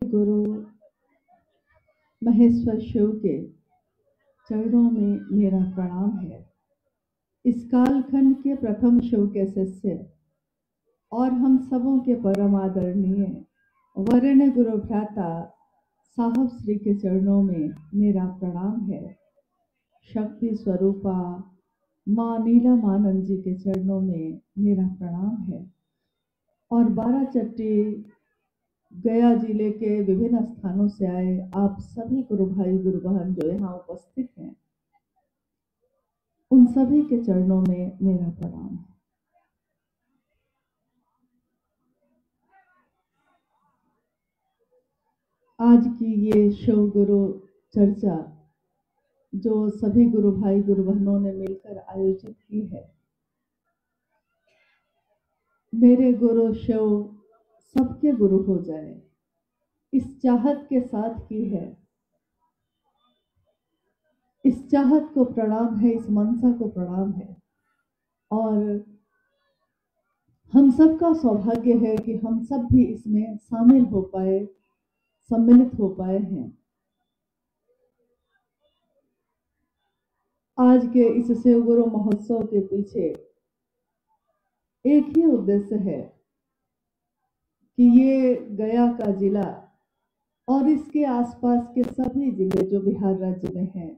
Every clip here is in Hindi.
गुरु महेश्वर शिव के चरणों में मेरा प्रणाम है। इस कालखंड के प्रथम शिव के शिष्य और हम सबों के परम आदरणीय वरेण्य गुरु भ्राता साहब श्री के चरणों में मेरा प्रणाम है। शक्ति स्वरूपा माँ नीलमानंद जी के चरणों में मेरा प्रणाम है। और बाराचट्टी गया जिले के विभिन्न स्थानों से आए आप सभी गुरु भाई गुरु बहन जो यहाँ उपस्थित हैं, उन सभी के चरणों में मेरा प्रणाम है। आज की ये शिव गुरु चर्चा जो सभी गुरु भाई गुरु बहनों ने मिलकर आयोजित की है, मेरे गुरु शिव सबके गुरु हो जाए, इस चाहत के साथ की है। इस चाहत को प्रणाम है, इस मनसा को प्रणाम है। और हम सबका सौभाग्य है कि हम सब भी इसमें शामिल हो पाए, सम्मिलित हो पाए हैं। आज के इस शिव गुरु महोत्सव के पीछे एक ही उद्देश्य है कि ये गया का जिला और इसके आसपास के सभी जिले जो बिहार राज्य में हैं,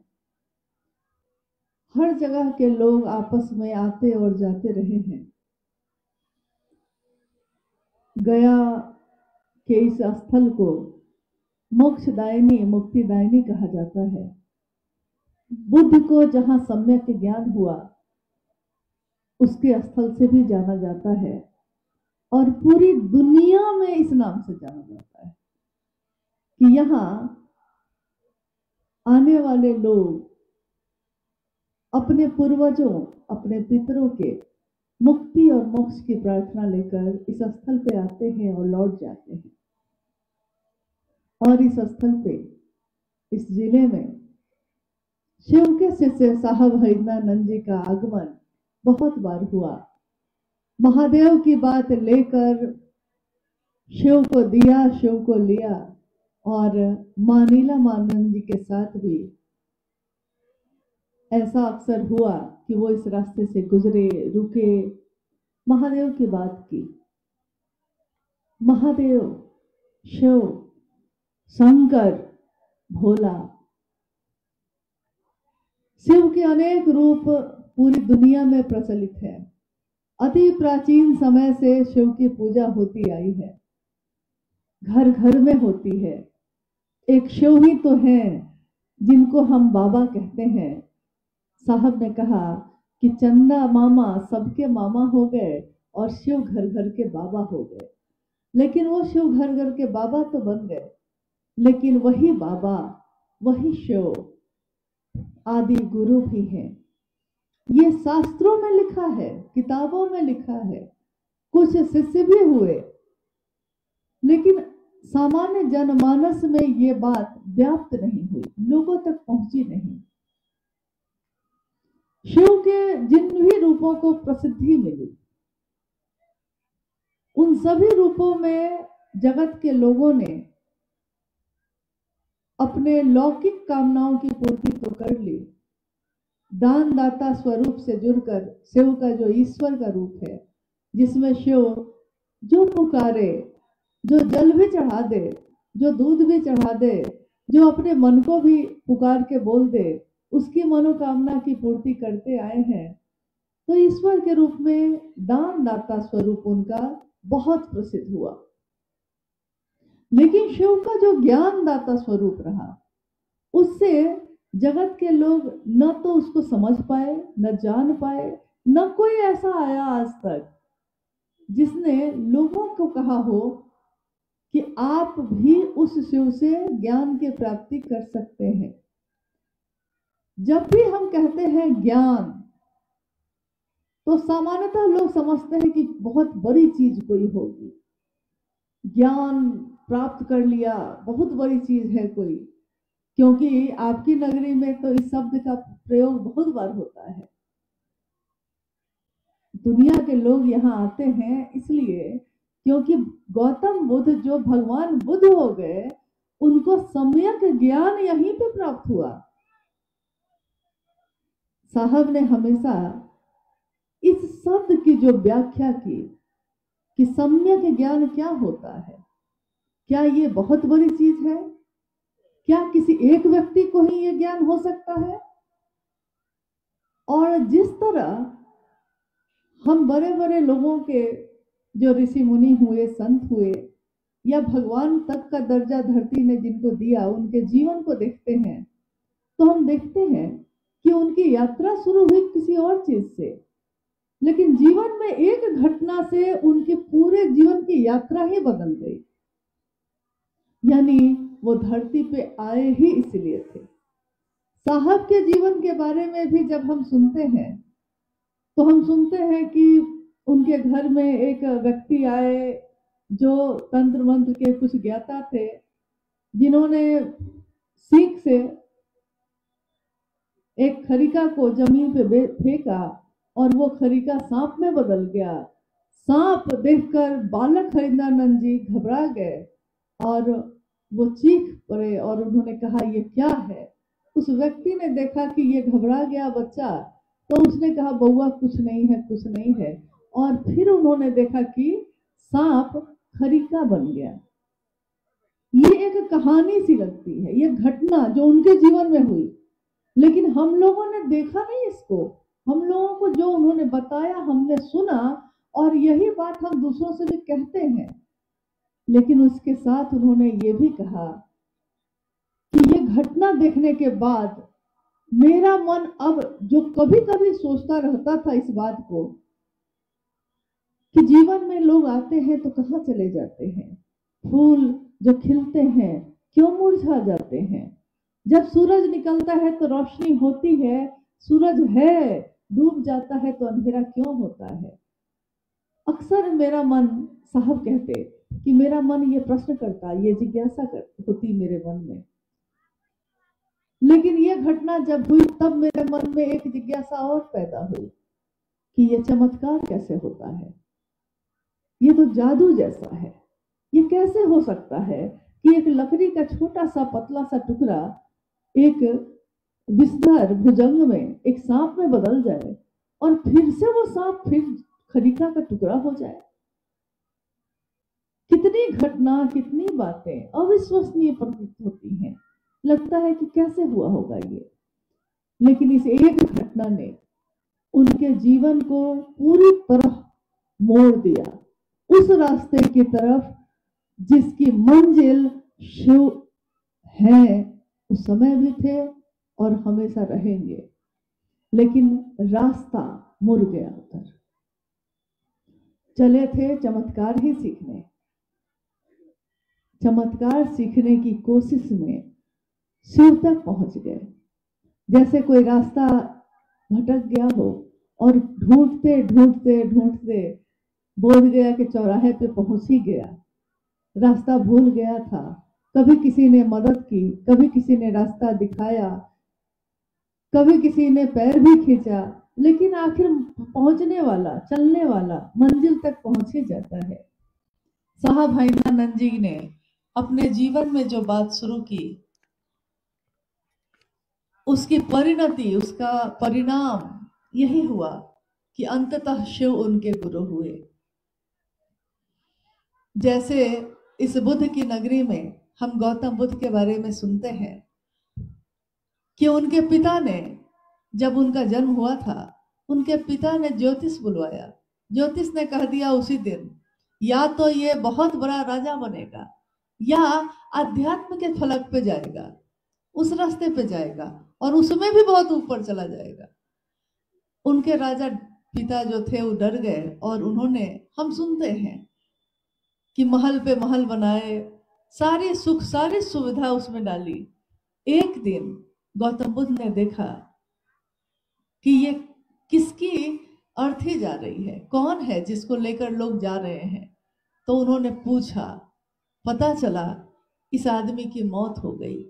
हर जगह के लोग आपस में आते और जाते रहे हैं। गया के इस स्थल को मोक्षदायिनी मुक्तिदायिनी कहा जाता है। बुद्ध को जहां सम्यक ज्ञान हुआ उसके स्थल से भी जाना जाता है और पूरी दुनिया में इस नाम से जाना जाता है कि यहाँ आने वाले लोग अपने पूर्वजों, अपने पितरों के मुक्ति और मोक्ष की प्रार्थना लेकर इस स्थल पे आते हैं और लौट जाते हैं। और इस स्थल पे, इस जिले में शिव के शिष्य साहब हरिनानंद जी का आगमन बहुत बार हुआ। महादेव की बात लेकर शिव को दिया, शिव को लिया। और माँ नीलमानंद जी के साथ भी ऐसा अक्सर हुआ कि वो इस रास्ते से गुजरे, रुके, महादेव की बात की। महादेव, शिव, शंकर, भोला, शिव के अनेक रूप पूरी दुनिया में प्रचलित है। अति प्राचीन समय से शिव की पूजा होती आई है, घर घर में होती है। एक शिव ही तो हैं जिनको हम बाबा कहते हैं। साहब ने कहा कि चंदा मामा सबके मामा हो गए और शिव घर घर के बाबा हो गए। लेकिन वो शिव घर घर के बाबा तो बन गए, लेकिन वही बाबा, वही शिव आदि गुरु भी हैं। ये शास्त्रों में लिखा है, किताबों में लिखा है। कुछ शिष्य भी हुए, लेकिन सामान्य जनमानस में ये बात व्याप्त नहीं हुई, लोगों तक पहुंची नहीं। शिव के जिन भी रूपों को प्रसिद्धि मिली, उन सभी रूपों में जगत के लोगों ने अपने लौकिक कामनाओं की पूर्ति तो कर ली। दानदाता स्वरूप से जुड़कर शिव का जो ईश्वर का रूप है, जिसमें शिव जो पुकारे, जो जल भी चढ़ा दे, जो दूध भी चढ़ा दे, जो अपने मन को भी पुकार के बोल दे, उसकी मनोकामना की पूर्ति करते आए हैं। तो ईश्वर के रूप में दानदाता स्वरूप उनका बहुत प्रसिद्ध हुआ। लेकिन शिव का जो ज्ञानदाता स्वरूप रहा, उससे जगत के लोग न तो उसको समझ पाए, न जान पाए, न कोई ऐसा आया आज तक जिसने लोगों को कहा हो कि आप भी उस शिव से ज्ञान की प्राप्ति कर सकते हैं। जब भी हम कहते हैं ज्ञान, तो सामान्यतः लोग समझते हैं कि बहुत बड़ी चीज कोई होगी। ज्ञान प्राप्त कर लिया, बहुत बड़ी चीज है कोई। क्योंकि आपकी नगरी में तो इस शब्द का प्रयोग बहुत बार होता है। दुनिया के लोग यहाँ आते हैं इसलिए क्योंकि गौतम बुद्ध जो भगवान बुद्ध हो गए, उनको सम्यक ज्ञान यहीं पे प्राप्त हुआ। साहब ने हमेशा इस शब्द की जो व्याख्या की कि सम्यक ज्ञान क्या होता है, क्या ये बहुत बड़ी चीज है? क्या किसी एक व्यक्ति को ही ये ज्ञान हो सकता है? और जिस तरह हम बड़े बड़े लोगों के, जो ऋषि मुनि हुए, संत हुए, या भगवान तक का दर्जा धरती ने जिनको दिया, उनके जीवन को देखते हैं, तो हम देखते हैं कि उनकी यात्रा शुरू हुई किसी और चीज से, लेकिन जीवन में एक घटना से उनके पूरे जीवन की यात्रा ही बदल गई। यानी वो धरती पे आए ही इसलिए थे। साहब के जीवन के बारे में भी जब हम सुनते हैं, तो हम सुनते हैं कि उनके घर में एक व्यक्ति आए जो तंत्र मंत्र के कुछ ज्ञाता थे, जिन्होंने सीख से एक खरीका को जमीन पे फेंका और वो खरीका सांप में बदल गया। सांप देखकर बालक हरिंद्रानंद जी घबरा गए और वो चीख पड़े और उन्होंने कहा, ये क्या है? उस व्यक्ति ने देखा कि ये घबरा गया बच्चा, तो उसने कहा, बउआ कुछ नहीं है, कुछ नहीं है। और फिर उन्होंने देखा कि सांप खरीका बन गया। ये एक कहानी सी लगती है, ये घटना जो उनके जीवन में हुई, लेकिन हम लोगों ने देखा नहीं इसको। हम लोगों को जो उन्होंने बताया हमने सुना, और यही बात हम दूसरों से भी कहते हैं। लेकिन उसके साथ उन्होंने ये भी कहा कि ये घटना देखने के बाद मेरा मन अब जो कभी कभी सोचता रहता था इस बात को कि जीवन में लोग आते हैं तो कहाँ चले जाते हैं, फूल जो खिलते हैं क्यों मुरझा जाते हैं, जब सूरज निकलता है तो रोशनी होती है, सूरज है, डूब जाता है तो अंधेरा क्यों होता है। अक्सर मेरा मन, साहब कहते कि मेरा मन ये प्रश्न करता, ये जिज्ञासा होती मेरे मन में। लेकिन ये घटना जब हुई तब मेरे मन में एक जिज्ञासा और पैदा हुई कि ये चमत्कार कैसे होता है, ये तो जादू जैसा है। ये कैसे हो सकता है कि एक लकड़ी का छोटा सा पतला सा टुकड़ा एक विस्तार भुजंग में एक सांप में बदल जाए और फिर से वो सांप फिर खरीका का टुकड़ा हो जाए। कितनी घटना, कितनी बातें अविश्वसनीय प्रतीत होती हैं। लगता है कि कैसे हुआ होगा ये, लेकिन इस एक घटना ने उनके जीवन को पूरी तरह मोड़ दिया उस रास्ते की तरफ जिसकी मंजिल शिव है, उस समय भी थे और हमेशा रहेंगे। लेकिन रास्ता मुड़ गया उधर। चले थे चमत्कार ही सीखने, चमत्कार सीखने की कोशिश में शिव तक पहुंच गए। जैसे कोई रास्ता भटक गया हो और ढूंढते ढूंढते ढूंढते बोध गया कि चौराहे पे पहुंच ही गया। रास्ता भूल गया था, कभी किसी ने मदद की, कभी किसी ने रास्ता दिखाया, कभी किसी ने पैर भी खींचा, लेकिन आखिर पहुंचने वाला, चलने वाला मंजिल तक पहुंच ही जाता है। साहब हरिंद्रानंद जी ने अपने जीवन में जो बात शुरू की, उसकी परिणति, उसका परिणाम यही हुआ कि अंततः शिव उनके गुरु हुए। जैसे इस बुद्ध की नगरी में हम गौतम बुद्ध के बारे में सुनते हैं कि उनके पिता ने, जब उनका जन्म हुआ था, उनके पिता ने ज्योतिष बुलवाया। ज्योतिष ने कह दिया उसी दिन, या तो ये बहुत बड़ा राजा बनेगा या अध्यात्म के फलक पे जाएगा, उस रास्ते पे जाएगा और उसमें भी बहुत ऊपर चला जाएगा। उनके राजा पिता जो थे वो डर गए और उन्होंने, हम सुनते हैं कि महल पे महल बनाए, सारी सुख सारी सुविधा उसमें डाली। एक दिन गौतम बुद्ध ने देखा कि ये किसकी अर्थी जा रही है, कौन है जिसको लेकर लोग जा रहे हैं। तो उन्होंने पूछा, पता चला इस आदमी की मौत हो गई।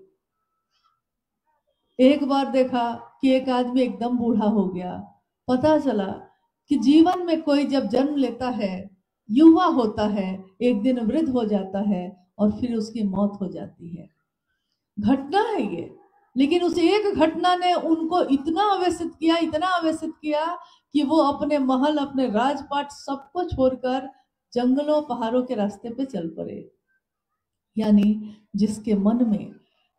एक बार देखा कि एक आदमी एकदम बूढ़ा हो गया। पता चला कि जीवन में कोई जब जन्म लेता है, युवा होता है, एक दिन वृद्ध हो जाता है और फिर उसकी मौत हो जाती है। घटना है ये, लेकिन उस एक घटना ने उनको इतना अव्यसित किया, इतना अव्यसित किया कि वो अपने महल, अपने राजपाट सबको छोड़कर जंगलों पहाड़ों के रास्ते पे चल पड़े। यानी जिसके मन में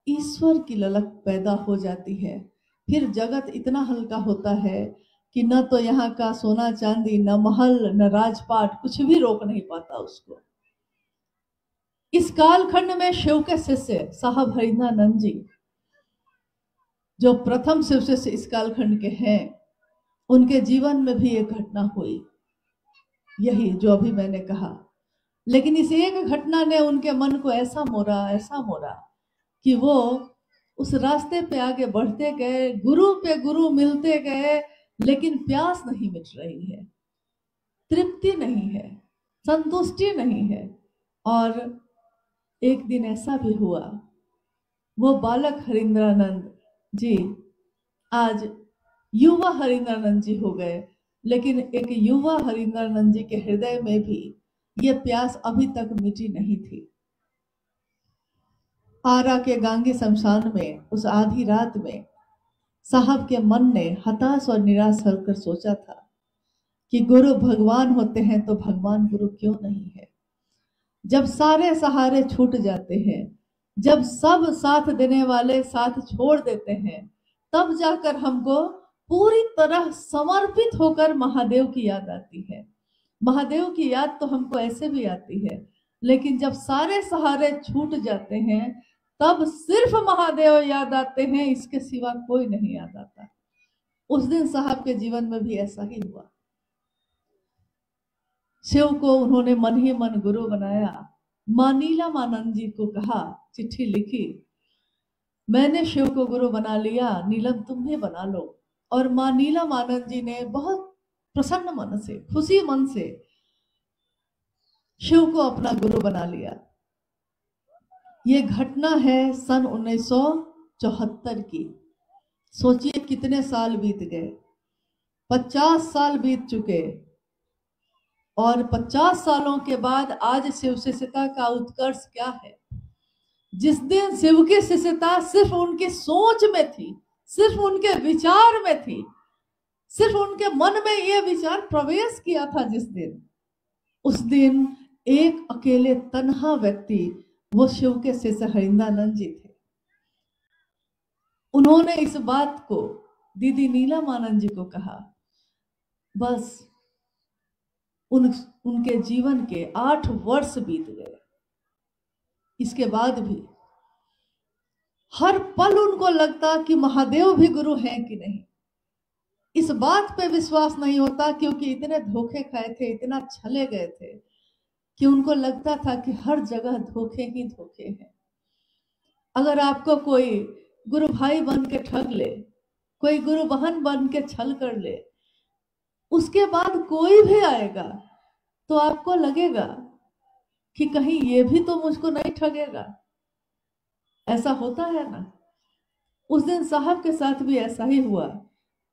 ईश्वर की ललक पैदा हो जाती है, फिर जगत इतना हल्का होता है कि न तो यहाँ का सोना चांदी, न महल, न राजपाट, कुछ भी रोक नहीं पाता उसको। इस कालखंड में शिव के शिष्य साहब हरिंद्रानंद जी, जो प्रथम शिव शिष्य इस कालखंड के हैं, उनके जीवन में भी एक घटना हुई, यही जो अभी मैंने कहा। लेकिन इस एक घटना ने उनके मन को ऐसा मोड़ा कि वो उस रास्ते पे आगे बढ़ते गए, गुरु पे गुरु मिलते गए, लेकिन प्यास नहीं मिट रही है, तृप्ति नहीं है, संतुष्टि नहीं है। और एक दिन ऐसा भी हुआ, वो बालक हरिंद्रानंद जी आज युवा हरिंद्रानंद जी हो गए, लेकिन एक युवा हरिंद्रानंद जी के हृदय में भी ये प्यास अभी तक मिटी नहीं थी। आरा के गांगी शमशान में उस आधी रात में साहब के मन ने हताश और निराश होकर सोचा था कि गुरु भगवान होते हैं तो भगवान गुरु क्यों नहीं है। जब सारे सहारे छूट जाते हैं, जब सब साथ देने वाले साथ छोड़ देते हैं, तब जाकर हमको पूरी तरह समर्पित होकर महादेव की याद आती है। महादेव की याद तो हमको ऐसे भी आती है, लेकिन जब सारे सहारे छूट जाते हैं तब सिर्फ महादेव याद आते हैं, इसके सिवा कोई नहीं याद आता। उस दिन साहब के जीवन में भी ऐसा ही हुआ। शिव को उन्होंने मन ही मन गुरु बनाया। मां नीलमानंद जी को कहा, चिट्ठी लिखी, मैंने शिव को गुरु बना लिया, नीलम तुम भी बना लो। और मां नीलमानंद जी ने बहुत प्रसन्न मन से, खुशी मन से शिव को अपना गुरु बना लिया। ये घटना है सन 1974 की। सोचिए कितने साल बीत गए, 50 साल बीत चुके, और 50 सालों के बाद आज शिव शिष्यता का उत्कर्ष क्या है। जिस दिन शिव की शिष्यता सिर्फ उनकी सोच में थी, सिर्फ उनके विचार में थी, सिर्फ उनके मन में यह विचार प्रवेश किया था, जिस दिन, उस दिन एक अकेले तन्हा व्यक्ति, वो शिव के शिष्य हरिंद्रानंद जी थे। उन्होंने इस बात को दीदी नीलमानंद जी को कहा। बस उनके जीवन के 8 वर्ष बीत गए। इसके बाद भी हर पल उनको लगता कि महादेव भी गुरु हैं कि नहीं। इस बात पे विश्वास नहीं होता, क्योंकि इतने धोखे खाए थे, इतना छले गए थे कि उनको लगता था कि हर जगह धोखे ही धोखे हैं। अगर आपको कोई गुरु भाई बन के ठग ले, कोई गुरु बहन बन के छल कर ले, उसके बाद कोई भी आएगा तो आपको लगेगा कि कहीं ये भी तो मुझको नहीं ठगेगा। ऐसा होता है ना। उस दिन साहब के साथ भी ऐसा ही हुआ।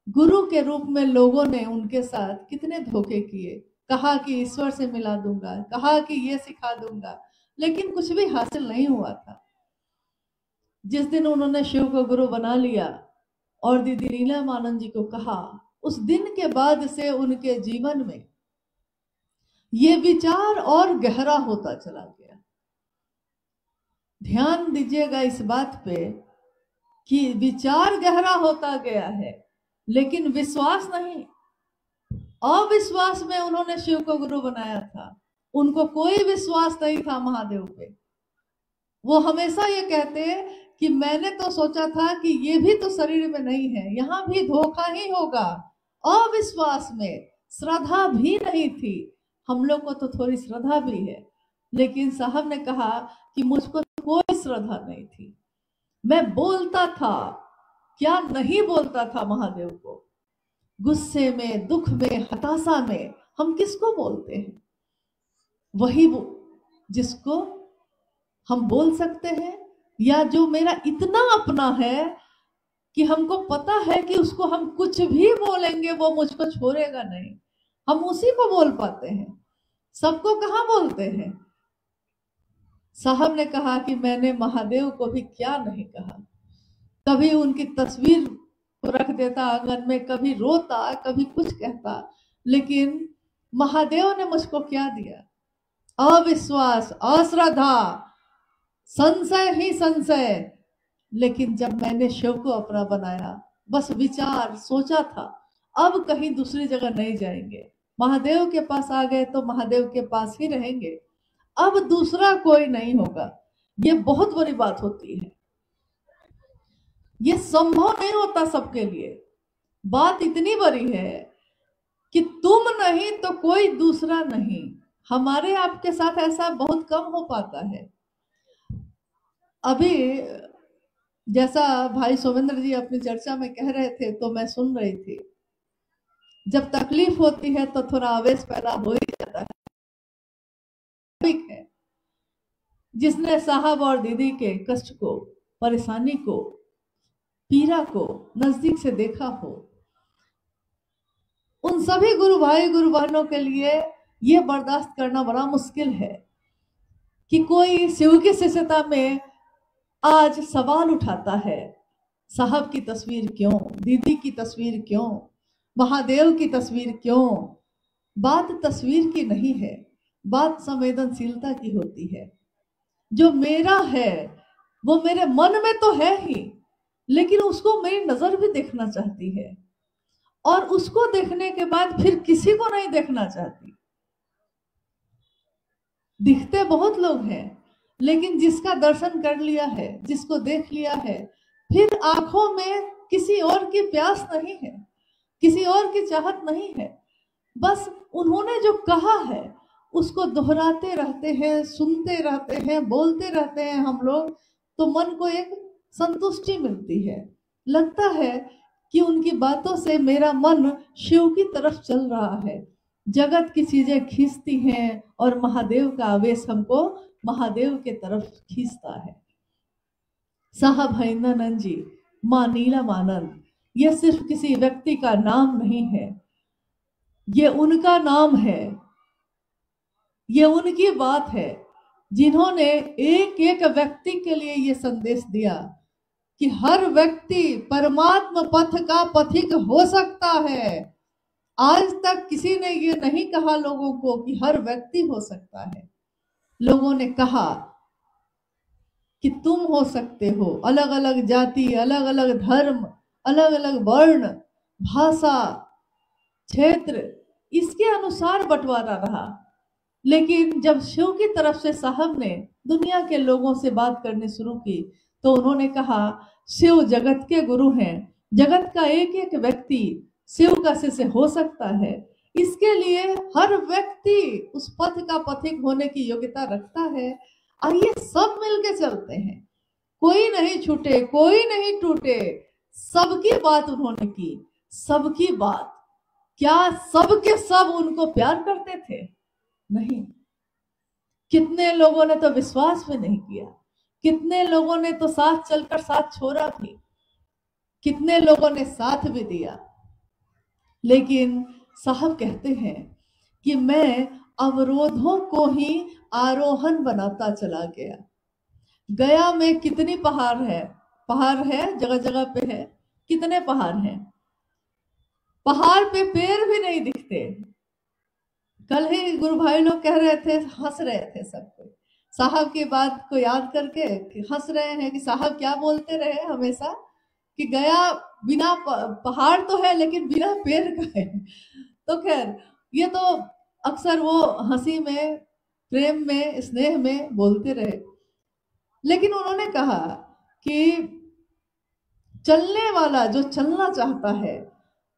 गुरु के रूप में लोगों ने उनके साथ कितने धोखे किए। कहा कि ईश्वर से मिला दूंगा, कहा कि ये सिखा दूंगा, लेकिन कुछ भी हासिल नहीं हुआ था। जिस दिन उन्होंने शिव को गुरु बना लिया और दीदी नीलमानंद जी को कहा, उस दिन के बाद से उनके जीवन में ये विचार और गहरा होता चला गया। ध्यान दीजिएगा इस बात पे कि विचार गहरा होता गया है, लेकिन विश्वास नहीं। अविश्वास में उन्होंने शिव को गुरु बनाया था। उनको कोई विश्वास नहीं था महादेव पे। वो हमेशा ये कहते कि मैंने तो सोचा था कि ये भी तो शरीर में नहीं है, यहाँ भी धोखा ही होगा। अविश्वास में, श्रद्धा भी नहीं थी। हम लोग को तो थोड़ी श्रद्धा भी है, लेकिन साहब ने कहा कि मुझको कोई श्रद्धा नहीं थी। मैं बोलता था, क्या नहीं बोलता था महादेव को। गुस्से में, दुख में, हताशा में हम किसको बोलते हैं? वही जिसको हम बोल सकते हैं, या जो मेरा इतना अपना है कि हमको पता है कि उसको हम कुछ भी बोलेंगे वो मुझको छोड़ेगा नहीं, हम उसी को बोल पाते हैं। सबको कहाँ बोलते हैं। साहब ने कहा कि मैंने महादेव को भी क्या नहीं कहा। कभी उनकी तस्वीर रख देता आंगन में, कभी रोता, कभी कुछ कहता, लेकिन महादेव ने मुझको क्या दिया? अविश्वास, अश्रद्धा, संशय ही संशय। लेकिन जब मैंने शिव को अपना बनाया, बस विचार सोचा था, अब कहीं दूसरी जगह नहीं जाएंगे, महादेव के पास आ गए तो महादेव के पास ही रहेंगे, अब दूसरा कोई नहीं होगा। ये बहुत बड़ी बात होती है, ये संभव नहीं होता सबके लिए। बात इतनी बड़ी है कि तुम नहीं तो कोई दूसरा नहीं। हमारे आपके साथ ऐसा बहुत कम हो पाता है। अभी जैसा भाई सोमेंद्र जी अपनी चर्चा में कह रहे थे तो मैं सुन रही थी, जब तकलीफ होती है तो थोड़ा आवेश पैदा हो ही जाता है। जिसने साहब और दीदी के कष्ट को, परेशानी को, पीड़ा को नजदीक से देखा हो, उन सभी गुरु भाई गुरु बहनों के लिए यह बर्दाश्त करना बड़ा मुश्किल है कि कोई शिव की शिष्यता में आज सवाल उठाता है, साहब की तस्वीर क्यों, दीदी की तस्वीर क्यों, महादेव की तस्वीर क्यों। बात तस्वीर की नहीं है, बात संवेदनशीलता की होती है। जो मेरा है वो मेरे मन में तो है ही, लेकिन उसको मेरी नजर भी देखना चाहती है, और उसको देखने के बाद फिर किसी को नहीं देखना चाहती। दिखते बहुत लोग हैं, लेकिन जिसका दर्शन कर लिया है, जिसको देख लिया है, फिर आंखों में किसी और की प्यास नहीं है, किसी और की चाहत नहीं है। बस उन्होंने जो कहा है उसको दोहराते रहते हैं, सुनते रहते हैं, बोलते रहते हैं हम लोग, तो मन को एक संतुष्टि मिलती है। लगता है कि उनकी बातों से मेरा मन शिव की तरफ चल रहा है। जगत की चीजें खींचती हैं और महादेव का आवेश हमको महादेव के तरफ खींचता है। साहब हरिंद्रानंद जी, मां नीलमानंद, यह सिर्फ किसी व्यक्ति का नाम नहीं है, ये उनका नाम है, ये उनकी बात है, जिन्होंने एक एक व्यक्ति के लिए ये संदेश दिया कि हर व्यक्ति परमात्मा पथ का पथिक हो सकता है। आज तक किसी ने ये नहीं कहा लोगों को कि हर व्यक्ति हो सकता है। लोगों ने कहा कि तुम हो सकते हो। अलग अलग जाति, अलग अलग धर्म, अलग अलग वर्ण, भाषा, क्षेत्र, इसके अनुसार बंटवारा रहा। लेकिन जब शिव की तरफ से साहब ने दुनिया के लोगों से बात करनी शुरू की तो उन्होंने कहा, शिव जगत के गुरु हैं, जगत का एक एक व्यक्ति शिव का शिष्य हो सकता है। इसके लिए हर व्यक्ति उस पथ का पथिक होने की योग्यता रखता है। आइए सब मिलके चलते हैं, कोई नहीं छूटे, कोई नहीं टूटे। सबकी बात उन्होंने की, सबकी बात। क्या सबके सब उनको प्यार करते थे? नहीं। कितने लोगों ने तो विश्वास भी नहीं किया, कितने लोगों ने तो साथ चलकर साथ छोड़ा भी, कितने लोगों ने साथ भी दिया। लेकिन साहब कहते हैं कि मैं अवरोधों को ही आरोहण बनाता चला गया। गया में कितनी पहाड़ है, पहाड़ है, जगह जगह पे है। कितने पहाड़ हैं, पहाड़ पे पेड़ भी नहीं दिखते। कल ही गुरु भाई लोग कह रहे थे, हंस रहे थे सबको साहब की बात को याद करके, कि हंस रहे हैं कि साहब क्या बोलते रहे हमेशा कि गया बिना पहाड़ तो है लेकिन बिना पेड़ का है। तो खैर ये तो अक्सर वो हंसी में, प्रेम में, स्नेह में बोलते रहे। लेकिन उन्होंने कहा कि चलने वाला जो चलना चाहता है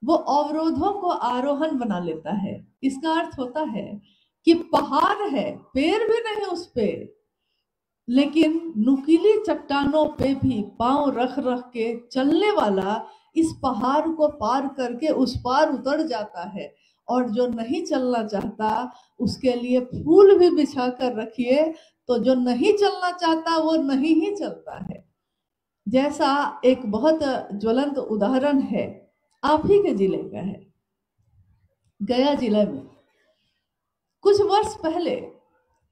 वो अवरोधों को आरोहण बना लेता है। इसका अर्थ होता है कि पहाड़ है, पेड़ भी नहीं उस पे, लेकिन नुकीली चट्टानों पे भी पांव रख रख के चलने वाला इस पहाड़ को पार करके उस पार उतर जाता है। और जो नहीं चलना चाहता उसके लिए फूल भी बिछा कर रखिए, तो जो नहीं चलना चाहता वो नहीं ही चलता है। जैसा एक बहुत ज्वलंत उदाहरण है, आप ही के जिले का है, गया जिले में कुछ वर्ष पहले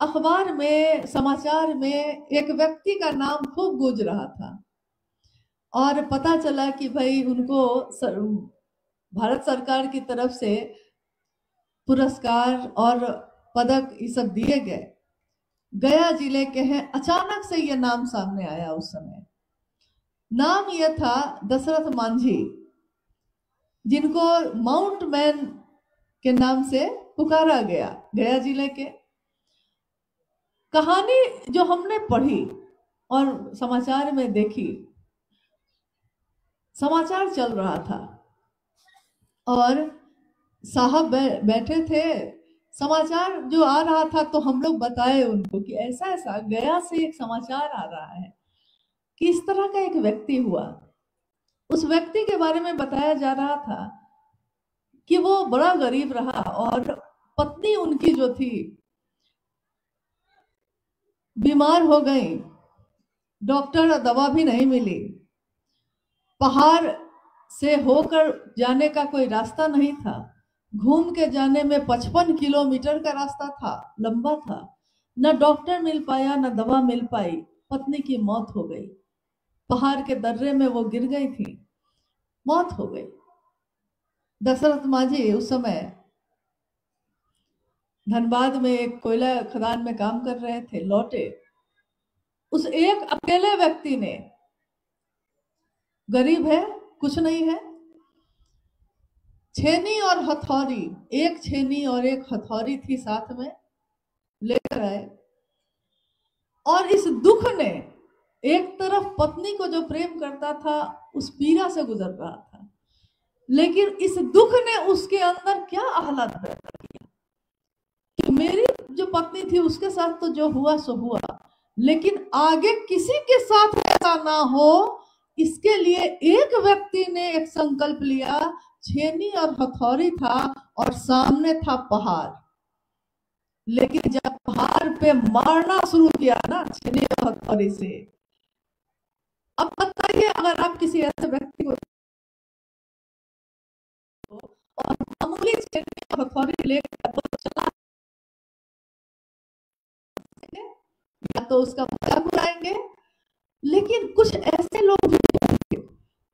अखबार में, समाचार में एक व्यक्ति का नाम खूब गूंज रहा था और पता चला कि भाई उनको भारत सरकार की तरफ से पुरस्कार और पदक ये सब दिए गए। गया जिले के हैं। अचानक से ये नाम सामने आया। उस समय नाम यह था दशरथ मांझी, जिनको माउंट मैन के नाम से पुकारा गया। गया जिले के कहानी जो हमने पढ़ी और समाचार में देखी, समाचार चल रहा था और साहब बैठे थे, समाचार जो आ रहा था तो हम लोग बताए उनको कि ऐसा ऐसा गया से एक समाचार आ रहा है कि इस तरह का एक व्यक्ति हुआ। उस व्यक्ति के बारे में बताया जा रहा था कि वो बड़ा गरीब रहा और पत्नी उनकी जो थी बीमार हो गई, डॉक्टर दवा भी नहीं मिली, पहाड़ से होकर जाने का कोई रास्ता नहीं था, घूम के जाने में 55 किलोमीटर का रास्ता था, लंबा था, न डॉक्टर मिल पाया न दवा मिल पाई, पत्नी की मौत हो गई। पहाड़ के दर्रे में वो गिर गई थी, मौत हो गई। दशरथ मांझी उस समय धनबाद में एक कोयला खदान में काम कर रहे थे, लौटे। उस एक अकेले व्यक्ति ने, गरीब है, कुछ नहीं है, छेनी और हथौड़ी, एक छेनी और एक हथौड़ी थी साथ में, लेकर आए। और इस दुख ने, एक तरफ पत्नी को जो प्रेम करता था उस पीड़ा से गुजर रहा था, लेकिन इस दुख ने उसके अंदर क्या आह्लाद पैदा किया कि मेरी जो पत्नी थी उसके साथ तो जो हुआ सो हुआ, लेकिन आगे किसी के साथ ऐसा ना हो, इसके लिए एक व्यक्ति ने एक संकल्प लिया। छेनी और हथौड़ी था और सामने था पहाड़, लेकिन जब पहाड़ पे मारना शुरू किया ना छेनी और हथौड़ी से, अब बताइए अगर आप किसी ऐसे व्यक्ति को और मामूली छेनी और हथौड़ी लेकर तो चला, या तो उसका मजाक उड़ाएंगे, लेकिन कुछ ऐसे लोग भी होंगे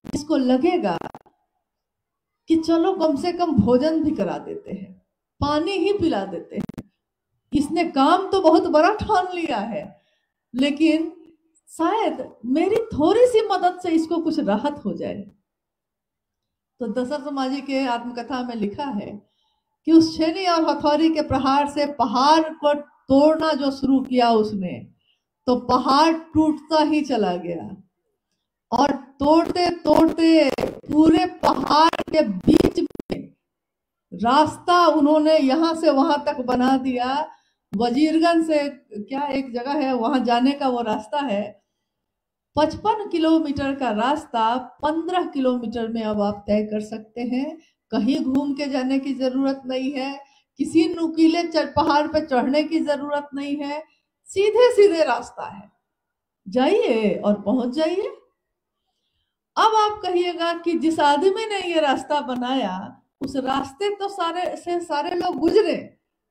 जिसको लगेगा कि चलो कम से कम भोजन भी करा देते हैं, पानी ही पिला देते हैं, इसने काम तो बहुत बड़ा ठान लिया है, लेकिन शायद मेरी थोड़ी सी मदद से इसको कुछ राहत हो जाए। तो दशरथ मांझी के आत्मकथा में लिखा है कि उस छेनी और हथौड़ी के प्रहार से पहाड़ को तोड़ना जो शुरू किया उसने, तो पहाड़ टूटता ही चला गया और तोड़ते तोड़ते पूरे पहाड़ के बीच में रास्ता उन्होंने यहां से वहां तक बना दिया। वजीरगंज से क्या एक जगह है, वहां जाने का वो रास्ता है, 55 किलोमीटर का रास्ता 15 किलोमीटर में अब आप तय कर सकते हैं। कहीं घूम के जाने की जरूरत नहीं है, किसी नुकीले पहाड़ पे चढ़ने की जरूरत नहीं है, सीधे सीधे रास्ता है, जाइए और पहुंच जाइए। अब आप कहिएगा कि जिस आदमी ने ये रास्ता बनाया, उस रास्ते तो सारे लोग गुजरे,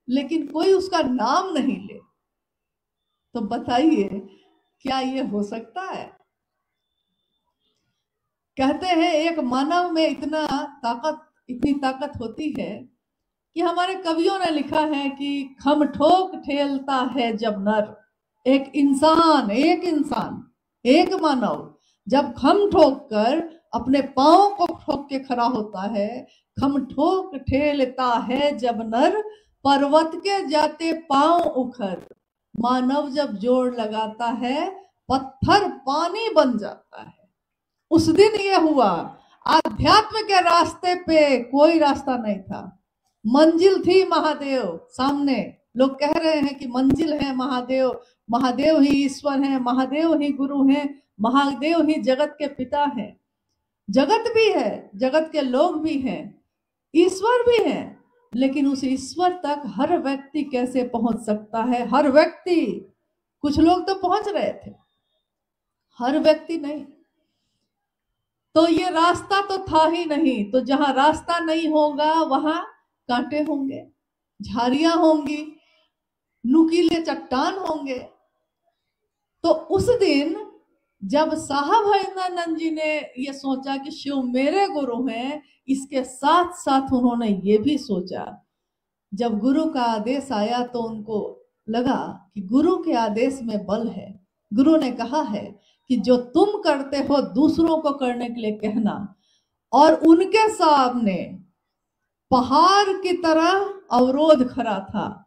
लेकिन कोई उसका नाम नहीं ले, तो बताइए क्या ये हो सकता है? कहते हैं एक मानव में इतनी ताकत होती है कि हमारे कवियों ने लिखा है कि खम ठोक ठेलता है जब नर, एक इंसान एक मानव जब खम ठोक कर अपने पांव को ठोक के खड़ा होता है, खम ठोक ठेलता है जब नर, पर्वत के जाते पांव उखर, मानव जब जोड़ लगाता है पत्थर पानी बन जाता है। उस दिन ये हुआ, आध्यात्म के रास्ते पे कोई रास्ता नहीं था, मंजिल थी महादेव सामने। लोग कह रहे हैं कि मंजिल है महादेव, महादेव ही ईश्वर है, महादेव ही गुरु हैं, महादेव ही जगत के पिता हैं। जगत भी है, जगत के लोग भी हैं, ईश्वर भी हैं, लेकिन उस ईश्वर तक हर व्यक्ति कैसे पहुंच सकता है? हर व्यक्ति, कुछ लोग तो पहुंच रहे थे, हर व्यक्ति नहीं। तो ये रास्ता तो था ही नहीं, तो जहां रास्ता नहीं होगा वहां कांटे होंगे, झाड़ियां होंगी, नुकीले चट्टान होंगे। तो उस दिन जब साहब हरिंद्रानंद जी ने ये सोचा कि शिव मेरे गुरु हैं, इसके साथ साथ उन्होंने ये भी सोचा, जब गुरु का आदेश आया तो उनको लगा कि गुरु के आदेश में बल है। गुरु ने कहा है कि जो तुम करते हो दूसरों को करने के लिए कहना, और उनके सामने पहाड़ की तरह अवरोध खड़ा था।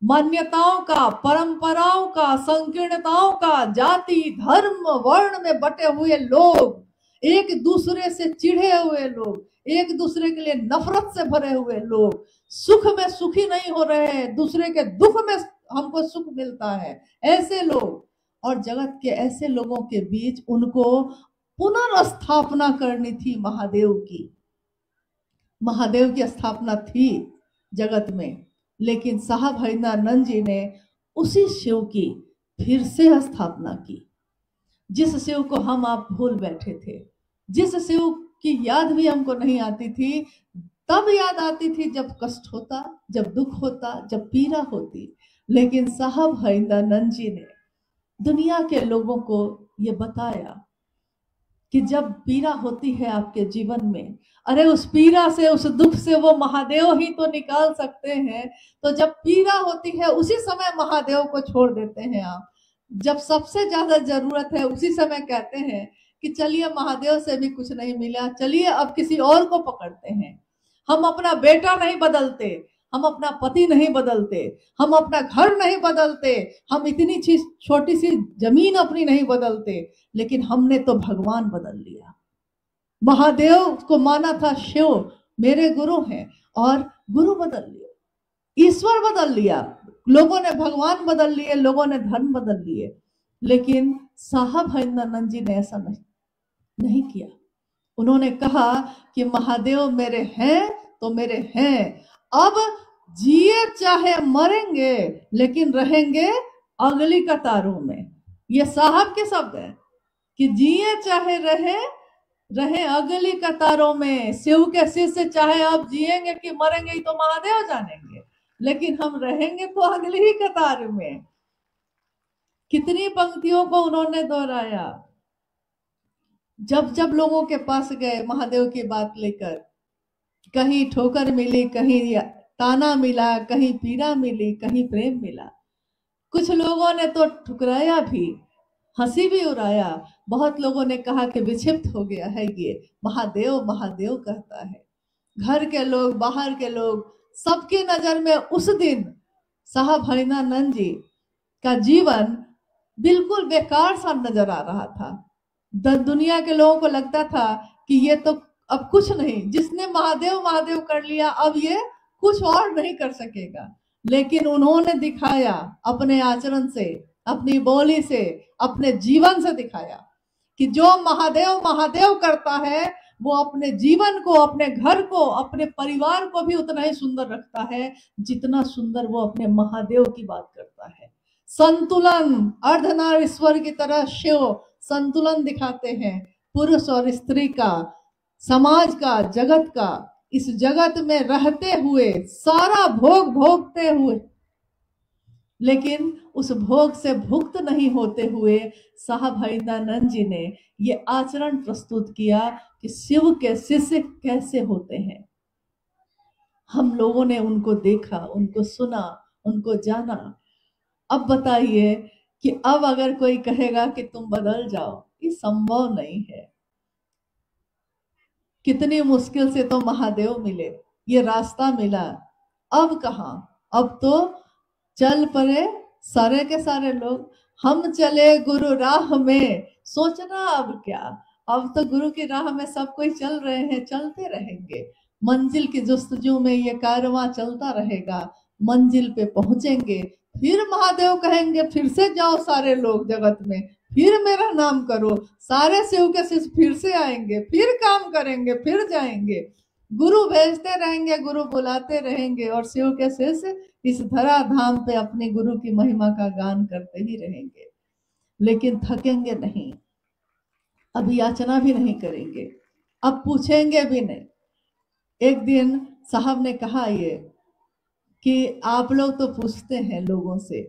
मान्यताओं का, परंपराओं का, संकीर्णताओं का, जाति धर्म वर्ण में बटे हुए लोग, एक दूसरे से चिढ़े हुए लोग, एक दूसरे के लिए नफरत से भरे हुए लोग, सुख में सुखी नहीं हो रहे हैं, दूसरे के दुख में हमको सुख मिलता है, ऐसे लोग, और जगत के ऐसे लोगों के बीच उनको पुनर्स्थापना करनी थी महादेव की। महादेव की स्थापना थी जगत में, लेकिन साहब हरिंद्रानंद जी ने उसी शिव की फिर से स्थापना की, जिस शिव को हम आप भूल बैठे थे, जिस शिव की याद भी हमको नहीं आती थी। तब याद आती थी जब कष्ट होता, जब दुख होता, जब पीड़ा होती। लेकिन साहब हरिंद्रानंद जी ने दुनिया के लोगों को ये बताया कि जब पीड़ा होती है आपके जीवन में, अरे उस पीड़ा से, उस दुख से वो महादेव ही तो निकाल सकते हैं। तो जब पीड़ा होती है उसी समय महादेव को छोड़ देते हैं आप। जब सबसे ज्यादा जरूरत है उसी समय कहते हैं कि चलिए महादेव से भी कुछ नहीं मिला, चलिए अब किसी और को पकड़ते हैं। हम अपना बेटा नहीं बदलते, हम अपना पति नहीं बदलते, हम अपना घर नहीं बदलते, हम इतनी छोटी सी जमीन अपनी नहीं बदलते, लेकिन हमने तो भगवान बदल लिया। महादेव को माना था शिव मेरे गुरु हैं, और गुरु बदल लिया, ईश्वर बदल लिया, लोगों ने भगवान बदल लिए, लोगों ने धर्म बदल लिए। लेकिन साहब हरिंद्रानंद जी ने ऐसा नहीं किया। उन्होंने कहा कि महादेव मेरे हैं तो मेरे हैं, अब जिए चाहे मरेंगे लेकिन रहेंगे अगली कतारों में। ये साहब के शब्द है कि जिए चाहे रहे अगली कतारों में। शिव के शिष्य चाहे आप जिएंगे कि मरेंगे तो महादेव जानेंगे, लेकिन हम रहेंगे तो अगली ही कतार में। कितनी पंक्तियों को उन्होंने दोहराया। जब जब लोगों के पास गए महादेव की बात लेकर, कहीं ठोकर मिली, कहीं ताना मिला, कहीं पीड़ा मिली, कहीं प्रेम मिला। कुछ लोगों ने तो ठुकराया भी, हंसी भी उड़ाया। बहुत लोगों ने कहा कि विक्षिप्त हो गया है ये, महादेव महादेव कहता है। घर के लोग, बाहर के लोग, सबकी नजर में उस दिन साहब हरिंद्रानंद जी का जीवन बिल्कुल बेकार सा नजर आ रहा था। दुनिया के लोगों को लगता था कि ये तो अब कुछ नहीं, जिसने महादेव महादेव कर लिया अब ये कुछ और नहीं कर सकेगा। लेकिन उन्होंने दिखाया अपने आचरण से, अपनी बोली से, अपने जीवन से दिखाया कि जो महादेव महादेव करता है वो अपने जीवन को, अपने घर को, अपने परिवार को भी उतना ही सुंदर रखता है जितना सुंदर वो अपने महादेव की बात करता है। संतुलन, अर्धनारीश्वर की तरह शिव संतुलन दिखाते हैं, पुरुष और स्त्री का, समाज का, जगत का। इस जगत में रहते हुए, सारा भोग भोगते हुए, लेकिन उस भोग से भुक्त नहीं होते हुए साहब हरिंद्रानंद जी ने ये आचरण प्रस्तुत किया कि शिव के शिष्य कैसे होते हैं। हम लोगों ने उनको देखा, उनको सुना, उनको जाना। अब बताइए कि अब अगर कोई कहेगा कि तुम बदल जाओ, ये संभव नहीं है। कितनी मुश्किल से तो महादेव मिले, ये रास्ता मिला। अब कहाँ, अब तो चल पड़े सारे के सारे लोग, हम चले गुरु राह में, सोचना अब क्या। अब तो गुरु की राह में सब कोई चल रहे हैं, चलते रहेंगे। मंजिल की जुस्तजू में ये कारवां चलता रहेगा। मंजिल पे पहुंचेंगे, फिर महादेव कहेंगे फिर से जाओ सारे लोग जगत में, फिर मेरा नाम करो। सारे शिव के शिष्य फिर से आएंगे, फिर काम करेंगे, फिर जाएंगे। गुरु भेजते रहेंगे, गुरु बुलाते रहेंगे, और शिव के शिष्य इस धरा धाम पे अपने गुरु की महिमा का गान करते ही रहेंगे। लेकिन थकेंगे नहीं, अब याचना भी नहीं करेंगे, अब पूछेंगे भी नहीं। एक दिन साहब ने कहा ये कि आप लोग तो पूछते हैं लोगों से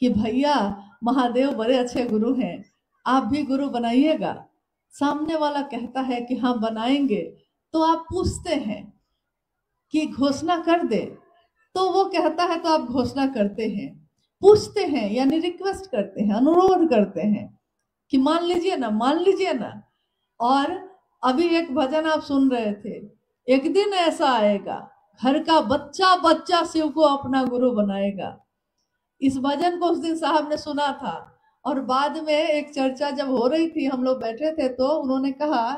कि भैया महादेव बड़े अच्छे गुरु हैं, आप भी गुरु बनाइएगा। सामने वाला कहता है कि हाँ बनाएंगे, तो आप पूछते हैं कि घोषणा कर दे, तो वो कहता है तो आप घोषणा करते हैं। पूछते हैं यानी रिक्वेस्ट करते हैं, अनुरोध करते हैं कि मान लीजिए ना, मान लीजिए ना। और अभी एक भजन आप सुन रहे थे, एक दिन ऐसा आएगा घर का बच्चा बच्चा शिव को अपना गुरु बनाएगा। इस भजन को उस दिन साहब ने सुना था, और बाद में एक चर्चा जब हो रही थी, हम लोग बैठे थे, तो उन्होंने कहा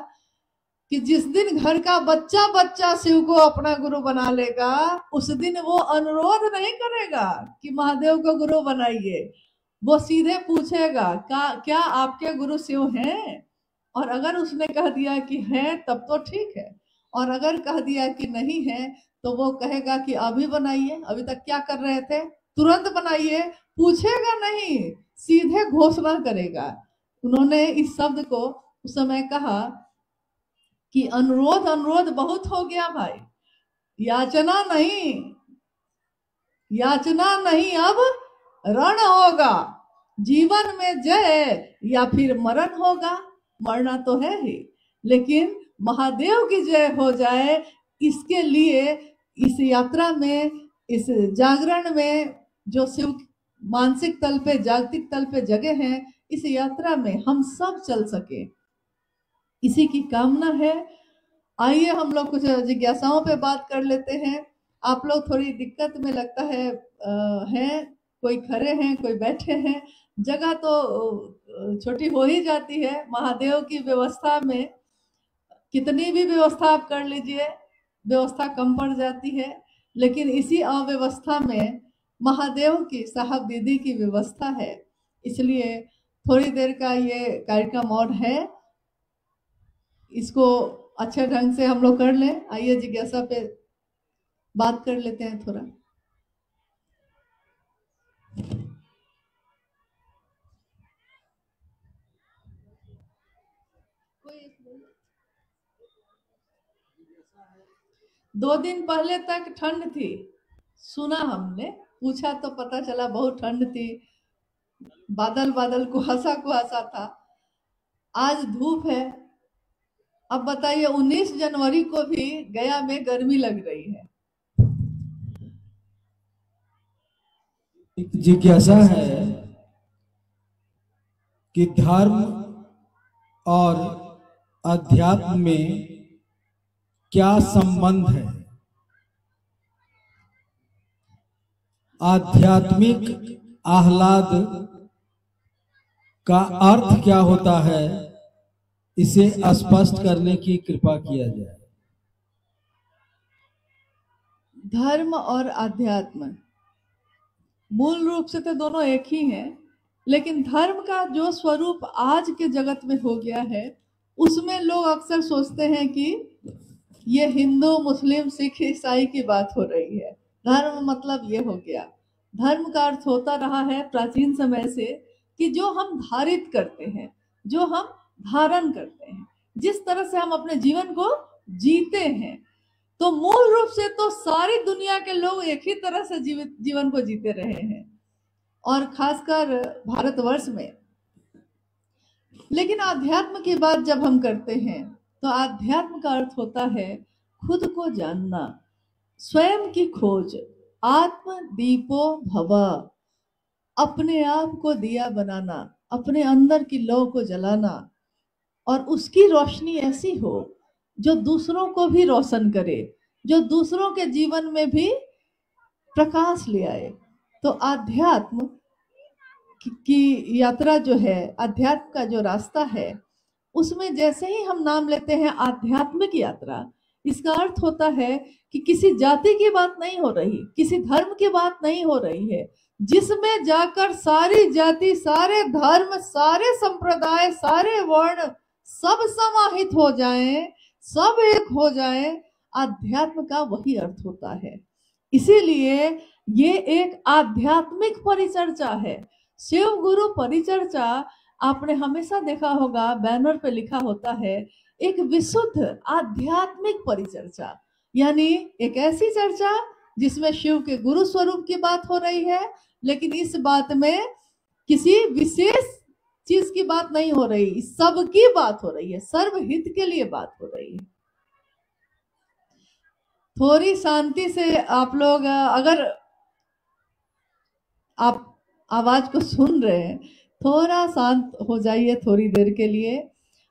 कि जिस दिन घर का बच्चा बच्चा शिव को अपना गुरु बना लेगा, उस दिन वो अनुरोध नहीं करेगा कि महादेव को गुरु बनाइए। वो सीधे पूछेगा क्या आपके गुरु शिव हैं? और अगर उसने कह दिया कि है तब तो ठीक है, और अगर कह दिया कि नहीं है तो वो कहेगा कि अभी बनाइए, अभी तक क्या कर रहे थे, तुरंत बनाइए। पूछेगा नहीं, सीधे घोषणा करेगा। उन्होंने इस शब्द को उस समय कहा कि अनुरोध अनुरोध बहुत हो गया भाई, याचना नहीं, याचना नहीं, अब रण होगा। जीवन में जय या फिर मरण होगा। मरना तो है ही, लेकिन महादेव की जय हो जाए, इसके लिए इस यात्रा में, इस जागरण में जो शिव मानसिक तल पे, जागतिक तल पे जगह हैं, इस यात्रा में हम सब चल सके, इसी की कामना है। आइए हम लोग कुछ जिज्ञासाओं पे बात कर लेते हैं। आप लोग थोड़ी दिक्कत में लगता है हैं, कोई खड़े हैं, कोई बैठे हैं। जगह तो छोटी हो ही जाती है। महादेव की व्यवस्था में कितनी भी व्यवस्था आप कर लीजिए, व्यवस्था कम पड़ जाती है। लेकिन इसी अव्यवस्था में महादेव की, साहब दीदी की व्यवस्था है। इसलिए थोड़ी देर का ये कार्यक्रम और है, इसको अच्छे ढंग से हम लोग कर लें। आइए जिज्ञासा पे बात कर लेते हैं थोड़ा। 2 दिन पहले तक ठंड थी, सुना हमने, पूछा तो पता चला बहुत ठंड थी, बादल बादल कुहासा था। आज धूप है। अब बताइए 19 जनवरी को भी गया में गर्मी लग रही है। एक जिज्ञासा है कि धर्म और अध्यात्म में क्या संबंध है? आध्यात्मिक आह्लाद का अर्थ क्या होता है, इसे स्पष्ट करने की कृपा किया जाए। धर्म और आध्यात्म मूल रूप से तो दोनों एक ही हैं, लेकिन धर्म का जो स्वरूप आज के जगत में हो गया है, उसमें लोग अक्सर सोचते हैं कि ये हिंदू, मुस्लिम, सिख, ईसाई की बात हो रही है। धर्म मतलब ये हो गया। धर्म का अर्थ होता रहा है प्राचीन समय से कि जो हम धारित करते हैं, जो हम धारण करते हैं, जिस तरह से हम अपने जीवन को जीते हैं। तो मूल रूप से तो सारी दुनिया के लोग एक ही तरह से जीवन को जीते रहे हैं, और खासकर भारतवर्ष में। लेकिन आध्यात्म की बात जब हम करते हैं, तो आध्यात्म का अर्थ होता है खुद को जानना, स्वयं की खोज, आत्म दीपो भव, अपने आप को दिया बनाना, अपने अंदर की लौ को जलाना, और उसकी रोशनी ऐसी हो जो दूसरों को भी रोशन करे, जो दूसरों के जीवन में भी प्रकाश ले आए। तो आध्यात्म की यात्रा जो है, अध्यात्म का जो रास्ता है, उसमें जैसे ही हम नाम लेते हैं आध्यात्मिक यात्रा, इसका अर्थ होता है कि किसी जाति की बात नहीं हो रही, किसी धर्म की बात नहीं हो रही है, जिसमें जाकर सारी जाति, सारे धर्म, सारे संप्रदाय, सारे वर्ण सब समाहित हो जाएं, सब एक हो जाएं। आध्यात्म का वही अर्थ होता है। इसीलिए ये एक आध्यात्मिक परिचर्चा है। शिव गुरु परिचर्चा आपने हमेशा देखा होगा, बैनर पे लिखा होता है एक विशुद्ध आध्यात्मिक परिचर्चा, यानी एक ऐसी चर्चा जिसमें शिव के गुरु स्वरूप की बात हो रही है, लेकिन इस बात में किसी विशेष चीज की बात नहीं हो रही, सबकी बात हो रही है, सर्वहित के लिए बात हो रही है। थोड़ी शांति से आप लोग, अगर आप आवाज को सुन रहे हैं, थोड़ा शांत हो जाइए थोड़ी देर के लिए।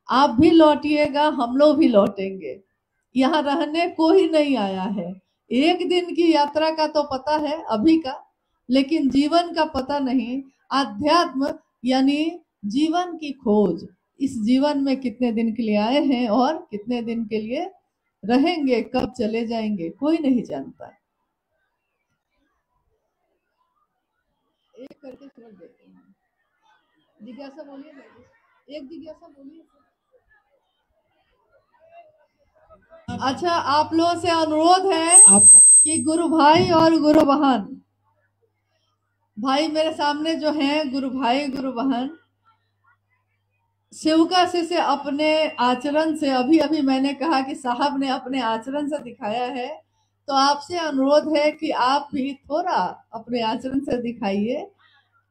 आप भी लौटिएगा, हम लोग भी लौटेंगे। यहाँ रहने कोई नहीं आया है। एक दिन की यात्रा का तो पता है अभी का, लेकिन जीवन का पता नहीं। आध्यात्म यानी जीवन की खोज, इस जीवन में कितने दिन के लिए आए हैं और कितने दिन के लिए रहेंगे, कब चले जाएंगे, कोई नहीं जानता। एक करके छोड़ देते हैं। जिज्ञासा बोलिए, एक जिज्ञासा बोलिए। अच्छा, आप लोगों से अनुरोध है कि गुरु भाई और गुरु बहन, भाई मेरे सामने जो हैं गुरु भाई गुरु बहन, शिवका से अपने आचरण से, अभी अभी मैंने कहा कि साहब ने अपने आचरण से दिखाया है, तो आपसे अनुरोध है कि आप भी थोड़ा अपने आचरण से दिखाइए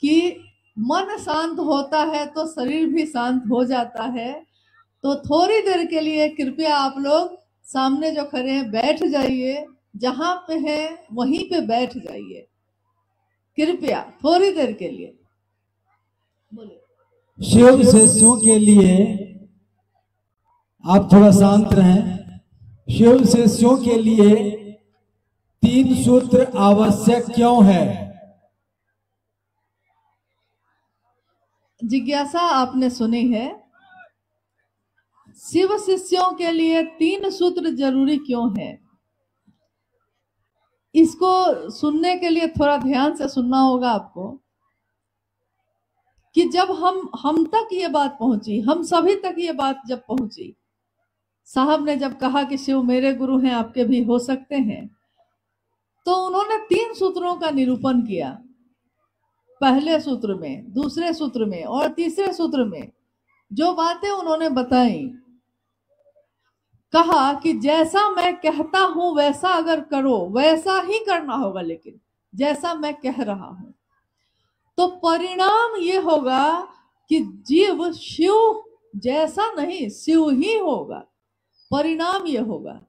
कि मन शांत होता है तो शरीर भी शांत हो जाता है। तो थोड़ी देर के लिए कृपया आप लोग सामने जो खड़े हैं बैठ जाइए, जहां पे हैं वहीं पे बैठ जाइए, कृपया थोड़ी देर के लिए। बोलिए। शिव शिष्यों के लिए आप थोड़ा शांत रहें। शिव शिष्यों के लिए 3 सूत्र आवश्यक क्यों है? जिज्ञासा आपने सुनी है। शिव शिष्यों के लिए 3 सूत्र जरूरी क्यों है? इसको सुनने के लिए थोड़ा ध्यान से सुनना होगा आपको कि जब हम तक ये बात पहुंची, हम सभी तक ये बात जब पहुंची, साहब ने जब कहा कि शिव मेरे गुरु हैं, आपके भी हो सकते हैं, तो उन्होंने 3 सूत्रों का निरूपण किया। पहले सूत्र में, दूसरे सूत्र में और तीसरे सूत्र में जो बातें उन्होंने बताई, कहा कि जैसा मैं कहता हूं वैसा अगर करो, वैसा ही करना होगा, लेकिन जैसा मैं कह रहा हूं, तो परिणाम ये होगा कि जीव शिव जैसा नहीं, शिव ही होगा। परिणाम ये होगा,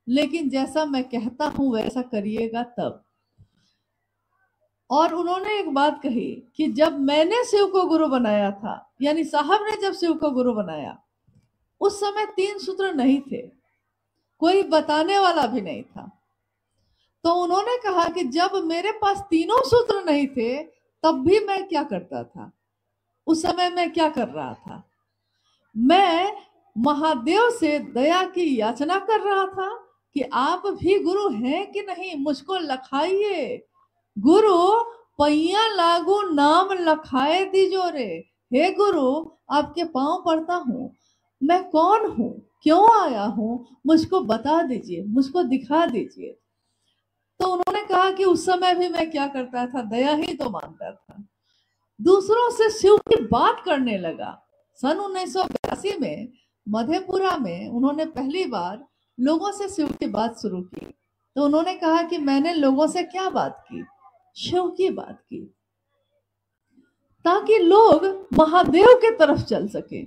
लेकिन जैसा मैं कहता हूं वैसा करिएगा तब। और उन्होंने एक बात कही कि जब मैंने शिव को गुरु बनाया था, यानी साहब ने जब शिव को गुरु बनाया, उस समय 3 सूत्र नहीं थे, कोई बताने वाला भी नहीं था। तो उन्होंने कहा कि जब मेरे पास तीनों सूत्र नहीं थे, तब भी मैं क्या करता था, उस समय मैं क्या कर रहा था? मैं महादेव से दया की याचना कर रहा था कि आप भी गुरु हैं कि नहीं, मुझको लखाइए। गुरु पैया लागू नाम लखाए दीजो रे। हे गुरु, आपके पांव पड़ता हूं, मैं कौन हूं, क्यों आया हूं, मुझको बता दीजिए, मुझको दिखा दीजिए। तो उन्होंने कहा कि उस समय भी मैं क्या करता था, दया ही तो मांगता था, दूसरों से शिव की बात करने लगा। सन 1982 में मधेपुरा में उन्होंने पहली बार लोगों से शिव की बात शुरू की। तो उन्होंने कहा कि मैंने लोगों से क्या बात की, शिव की बात की, ताकि लोग महादेव के तरफ चल सके।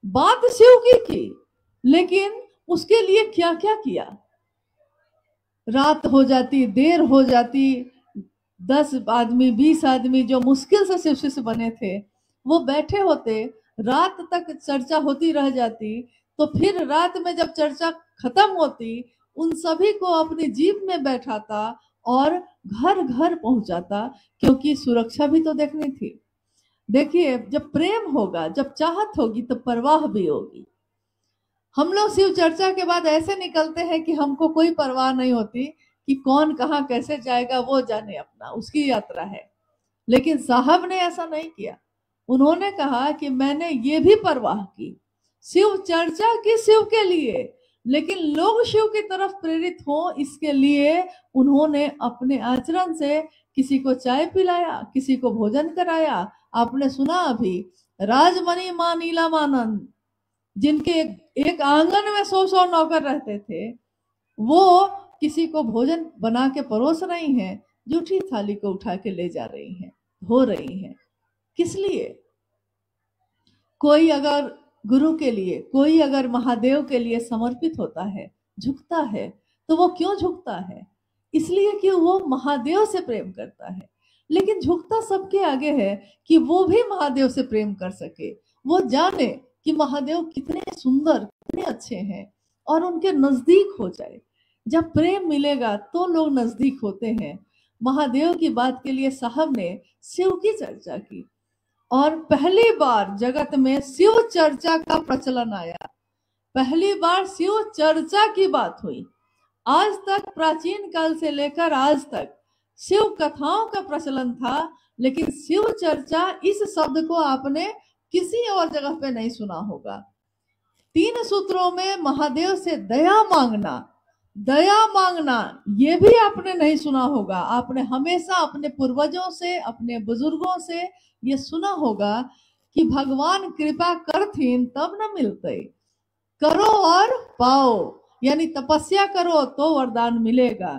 बात शिव की, लेकिन उसके लिए क्या क्या किया। रात हो जाती, देर हो जाती, 10 आदमी 20 आदमी जो मुश्किल से शिव शिष्य बने थे, वो बैठे होते, रात तक चर्चा होती रह जाती। तो फिर रात में जब चर्चा खत्म होती, उन सभी को अपनी जीप में बैठाता और घर घर पहुंचाता, क्योंकि सुरक्षा भी तो देखनी थी। देखिए, जब प्रेम होगा, जब चाहत होगी, तो परवाह भी होगी। हम लोग शिव चर्चा के बाद ऐसे निकलते हैं कि हमको कोई परवाह नहीं होती कि कौन कहाँ कैसे जाएगा, वो जाने, अपना उसकी यात्रा है। लेकिन साहब ने ऐसा नहीं किया। उन्होंने कहा कि मैंने ये भी परवाह की, शिव चर्चा की शिव के लिए, लेकिन लोग शिव की तरफ प्रेरित हो, इसके लिए उन्होंने अपने आचरण से किसी को चाय पिलाया, किसी को भोजन कराया। आपने सुना अभी राजमणि मां नीलामानंद, जिनके एक आंगन में 100 नौकर रहते थे, वो किसी को भोजन बना के परोस रही हैं, जूठी थाली को उठा के ले जा रही हैं, धो रही हैं। किस लिए? कोई अगर गुरु के लिए, कोई अगर महादेव के लिए समर्पित होता है, झुकता है, तो वो क्यों झुकता है? इसलिए कि वो महादेव से प्रेम करता है। लेकिन झुकता सबके आगे है कि वो भी महादेव से प्रेम कर सके, वो जाने कि महादेव कितने सुंदर, कितने अच्छे हैं, और उनके नजदीक हो जाए। जब प्रेम मिलेगा तो लोग नजदीक होते हैं। महादेव की बात के लिए साहब ने शिव की चर्चा की, और पहली बार जगत में शिव चर्चा का प्रचलन आया। पहली बार शिव चर्चा की बात हुई। आज तक, प्राचीन काल से लेकर आज तक शिव कथाओं का प्रचलन था, लेकिन शिव चर्चा इस शब्द को आपने किसी और जगह पे नहीं सुना होगा। 3 सूत्रों में महादेव से दया मांगना, दया मांगना, ये भी आपने नहीं सुना होगा। आपने हमेशा अपने पूर्वजों से, अपने बुजुर्गों से ये सुना होगा कि भगवान कृपा करथिन तब न मिलते, करो और पाओ। यानी तपस्या करो तो वरदान मिलेगा,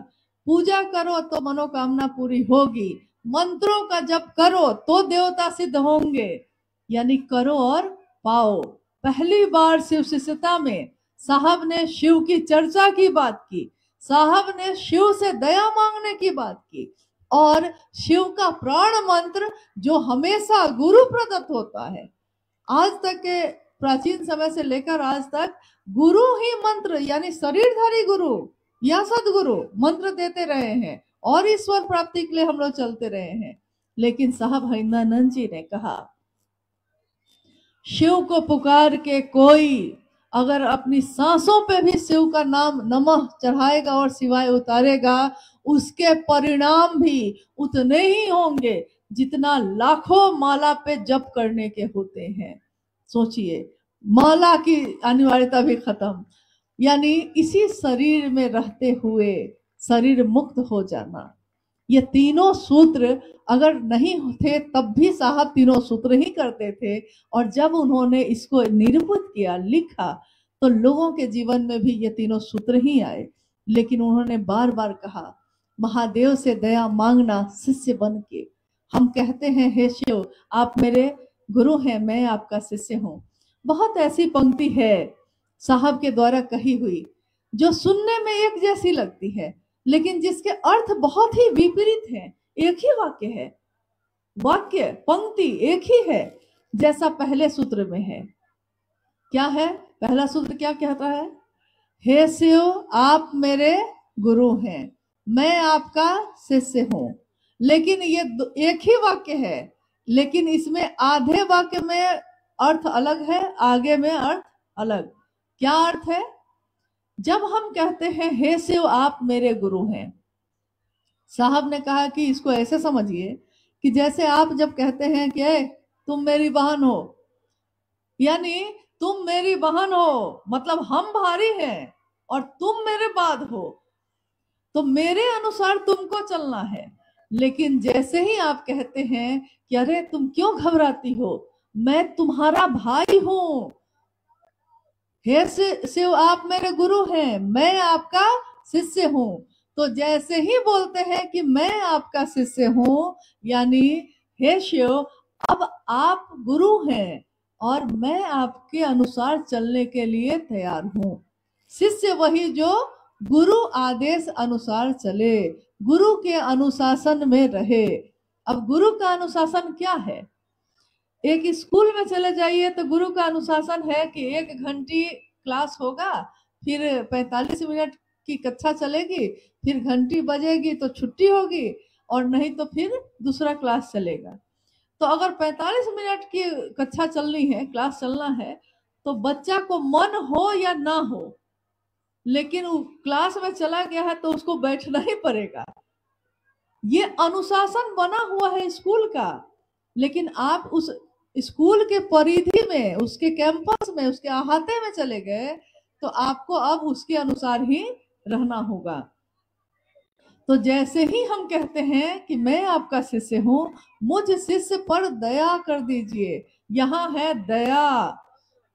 पूजा करो तो मनोकामना पूरी होगी, मंत्रों का जप करो तो देवता सिद्ध होंगे। यानी करो और पाओ। पहली बार शिव शिष्यता में साहब ने शिव की चर्चा की बात की, साहब ने शिव से दया मांगने की बात की, और शिव का प्राण मंत्र जो हमेशा गुरु प्रदत्त होता है। आज तक के प्राचीन समय से लेकर आज तक गुरु ही मंत्र, यानी शरीरधारी गुरु या सदगुरु मंत्र देते रहे हैं, और ईश्वर प्राप्ति के लिए हम लोग चलते रहे हैं। लेकिन साहब हरिंद्रानंद जी ने कहा, शिव को पुकार के कोई अगर अपनी सांसों पे भी शिव का नाम नमः चढ़ाएगा और सिवाय उतारेगा, उसके परिणाम भी उतने ही होंगे जितना लाखों माला पे जप करने के होते हैं। सोचिए, माला की अनिवार्यता भी खत्म, यानी इसी शरीर में रहते हुए शरीर मुक्त हो जाना। ये तीनों सूत्र अगर नहीं थे तब भी साहब तीनों सूत्र ही करते थे, और जब उन्होंने इसको निरूपित किया, लिखा, तो लोगों के जीवन में भी ये तीनों सूत्र ही आए। लेकिन उन्होंने बार बार कहा, महादेव से दया मांगना शिष्य बन के। हम कहते हैं, हे शिव आप मेरे गुरु हैं, मैं आपका शिष्य हूँ। बहुत ऐसी पंक्ति है साहब के द्वारा कही हुई जो सुनने में एक जैसी लगती है, लेकिन जिसके अर्थ बहुत ही विपरीत हैं। एक ही वाक्य है, वाक्य पंक्ति एक ही है, जैसा पहले सूत्र में है। क्या है पहला सूत्र? क्या कहता है? हे शिव आप मेरे गुरु हैं, मैं आपका शिष्य हूं। लेकिन ये एक ही वाक्य है, लेकिन इसमें आधे वाक्य में अर्थ अलग है, आगे में अर्थ अलग। क्या अर्थ है? जब हम कहते हैं हे शिव आप मेरे गुरु हैं, साहब ने कहा कि इसको ऐसे समझिए कि जैसे आप जब कहते हैं कि तुम मेरी बहन हो, यानी तुम मेरी बहन हो, मतलब हम भारी हैं और तुम मेरे बाद हो, तो मेरे अनुसार तुमको चलना है। लेकिन जैसे ही आप कहते हैं कि अरे तुम क्यों घबराती हो, मैं तुम्हारा भाई हूं, हे शिव आप मेरे गुरु हैं, मैं आपका शिष्य हूं, तो जैसे ही बोलते हैं कि मैं आपका शिष्य हूं, यानी हे शिव अब आप गुरु हैं और मैं आपके अनुसार चलने के लिए तैयार हूं। शिष्य वही जो गुरु आदेश अनुसार चले, गुरु के अनुशासन में रहे। अब गुरु का अनुशासन क्या है? एक स्कूल में चले जाइए तो गुरु का अनुशासन है कि 1 घंटी क्लास होगा, फिर 45 मिनट की कक्षा चलेगी, फिर घंटी बजेगी तो छुट्टी होगी, और नहीं तो फिर दूसरा क्लास चलेगा। तो अगर 45 मिनट की कक्षा चलनी है, क्लास चलना है, तो बच्चा को मन हो या ना हो, लेकिन क्लास में चला गया है तो उसको बैठना ही पड़ेगा। ये अनुशासन बना हुआ है स्कूल का। लेकिन आप उस स्कूल के परिधि में, उसके कैंपस में, उसके अहाते में चले गए तो आपको अब उसके अनुसार ही रहना होगा। तो जैसे ही हम कहते हैं कि मैं आपका शिष्य हूं, मुझ शिष्य पर दया कर दीजिए, यहाँ है दया।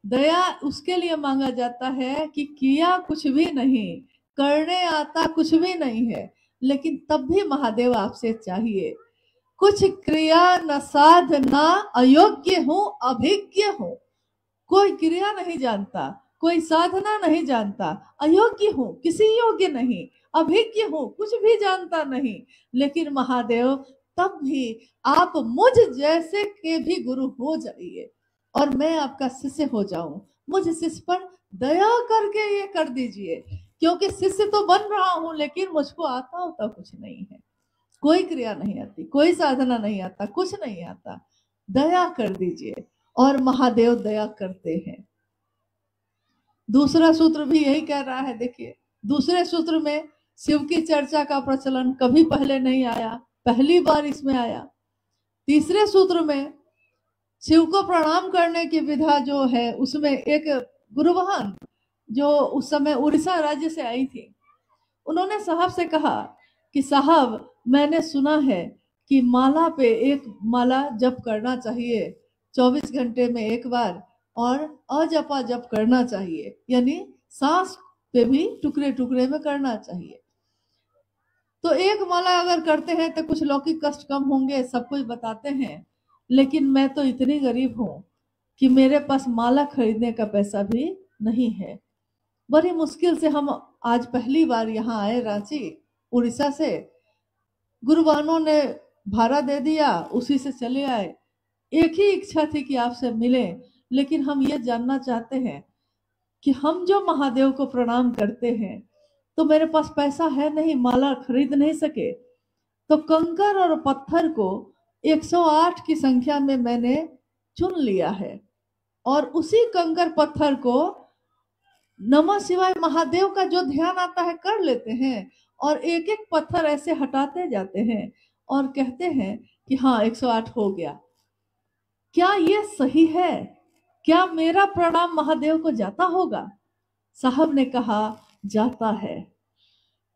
दया उसके लिए मांगा जाता है कि किया कुछ भी नहीं, करने आता कुछ भी नहीं है, लेकिन तब भी महादेव आपसे चाहिए। कुछ क्रिया न साधना, अयोग्य हूं अभिज्ञ हूं। कोई क्रिया नहीं जानता, कोई साधना नहीं जानता, अयोग्य हूं, किसी योग्य नहीं, अभिज्ञ हूं, कुछ भी जानता नहीं, लेकिन महादेव तब भी आप मुझ जैसे के भी गुरु हो जाइए और मैं आपका शिष्य हो जाऊं। मुझ शिष्य पर दया करके ये कर दीजिए, क्योंकि शिष्य तो बन रहा हूं, लेकिन मुझको आता होता कुछ नहीं है, कोई क्रिया नहीं आती, कोई साधना नहीं आता, कुछ नहीं आता, दया कर दीजिए। और महादेव दया करते हैं। दूसरा सूत्र भी यही कह रहा है। देखिए, दूसरे सूत्र में शिव की चर्चा का प्रचलन कभी पहले नहीं आया, पहली बार इसमें आया। तीसरे सूत्र में शिव को प्रणाम करने की विधा जो है, उसमें एक गुरुबहन जो उस समय उड़ीसा राज्य से आई थी, उन्होंने साहब से कहा कि साहब, मैंने सुना है कि माला पे एक माला जप करना चाहिए 24 घंटे में एक बार, और अजपा जप करना चाहिए, यानी सांस पे भी टुकड़े टुकड़े में करना चाहिए। तो एक माला अगर करते हैं तो कुछ लौकिक कष्ट कम होंगे, सब कुछ बताते हैं, लेकिन मैं तो इतनी गरीब हूं कि मेरे पास माला खरीदने का पैसा भी नहीं है। बड़ी मुश्किल से हम आज पहली बार यहाँ आए रांची उड़ीसा से, गुरुबानों ने भाड़ा दे दिया, उसी से चले आए। एक ही इच्छा थी कि आपसे मिले, लेकिन हम ये जानना चाहते हैं कि हम जो महादेव को प्रणाम करते हैं, तो मेरे पास पैसा है नहीं, माला खरीद नहीं सके, तो कंकर और पत्थर को 108 की संख्या में मैंने चुन लिया है, और उसी कंकर पत्थर को नमः शिवाय महादेव का जो ध्यान आता है कर लेते हैं, और एक एक पत्थर ऐसे हटाते जाते हैं और कहते हैं कि हाँ 108 हो गया। क्या ये सही है? क्या मेरा प्रणाम महादेव को जाता होगा? साहब ने कहा जाता है,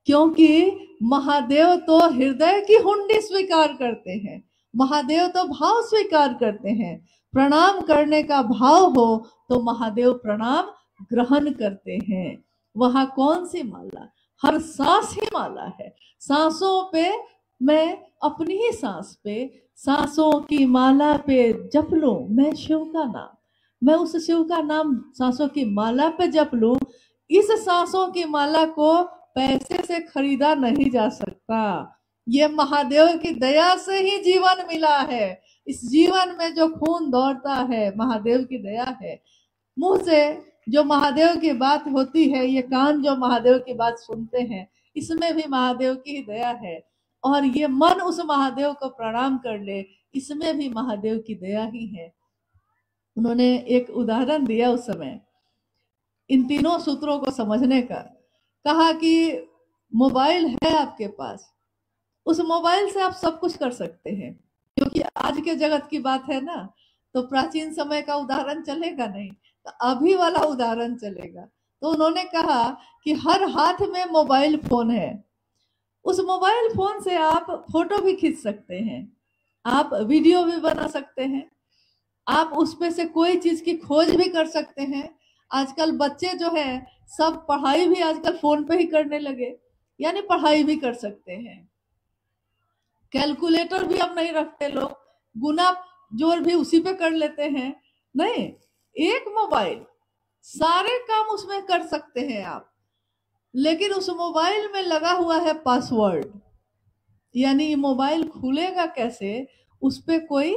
क्योंकि महादेव तो हृदय की हुंडी स्वीकार करते हैं, महादेव तो भाव स्वीकार करते हैं। प्रणाम करने का भाव हो तो महादेव प्रणाम ग्रहण करते हैं। वहां कौन सी माला? हर सांस ही माला है। सांसों पे मैं अपनी ही सांस पे, सांसों की माला पे जप लूं मैं शिव का नाम, मैं उस शिव का नाम सांसों की माला पे जप लूं। इस सांसों की माला को पैसे से खरीदा नहीं जा सकता, ये महादेव की दया से ही जीवन मिला है। इस जीवन में जो खून दौड़ता है महादेव की दया है। मुंह से जो महादेव की बात होती है, ये कान जो महादेव की बात सुनते हैं, इसमें भी महादेव की ही दया है। और ये मन उस महादेव को प्रणाम कर ले, इसमें भी महादेव की दया ही है। उन्होंने एक उदाहरण दिया उस समय इन तीनों सूत्रों को समझने का। कहा कि मोबाइल है आपके पास, उस मोबाइल से आप सब कुछ कर सकते हैं, क्योंकि आज के जगत की बात है ना, तो प्राचीन समय का उदाहरण चलेगा नहीं, तो अभी वाला उदाहरण चलेगा। तो उन्होंने कहा कि हर हाथ में मोबाइल फोन है, उस मोबाइल फोन से आप फोटो भी खींच सकते हैं, आप वीडियो भी बना सकते हैं, आप उस पे से कोई चीज की खोज भी कर सकते हैं। आजकल बच्चे जो है सब पढ़ाई भी आजकल फोन पे ही करने लगे, यानी पढ़ाई भी कर सकते हैं। कैलकुलेटर भी अब नहीं रखते लोग, गुना जोड़ भी उसी पे कर लेते हैं। नहीं, एक मोबाइल, सारे काम उसमें कर सकते हैं आप। लेकिन उस मोबाइल में लगा हुआ है पासवर्ड, यानी ये मोबाइल खुलेगा कैसे, उस पे कोई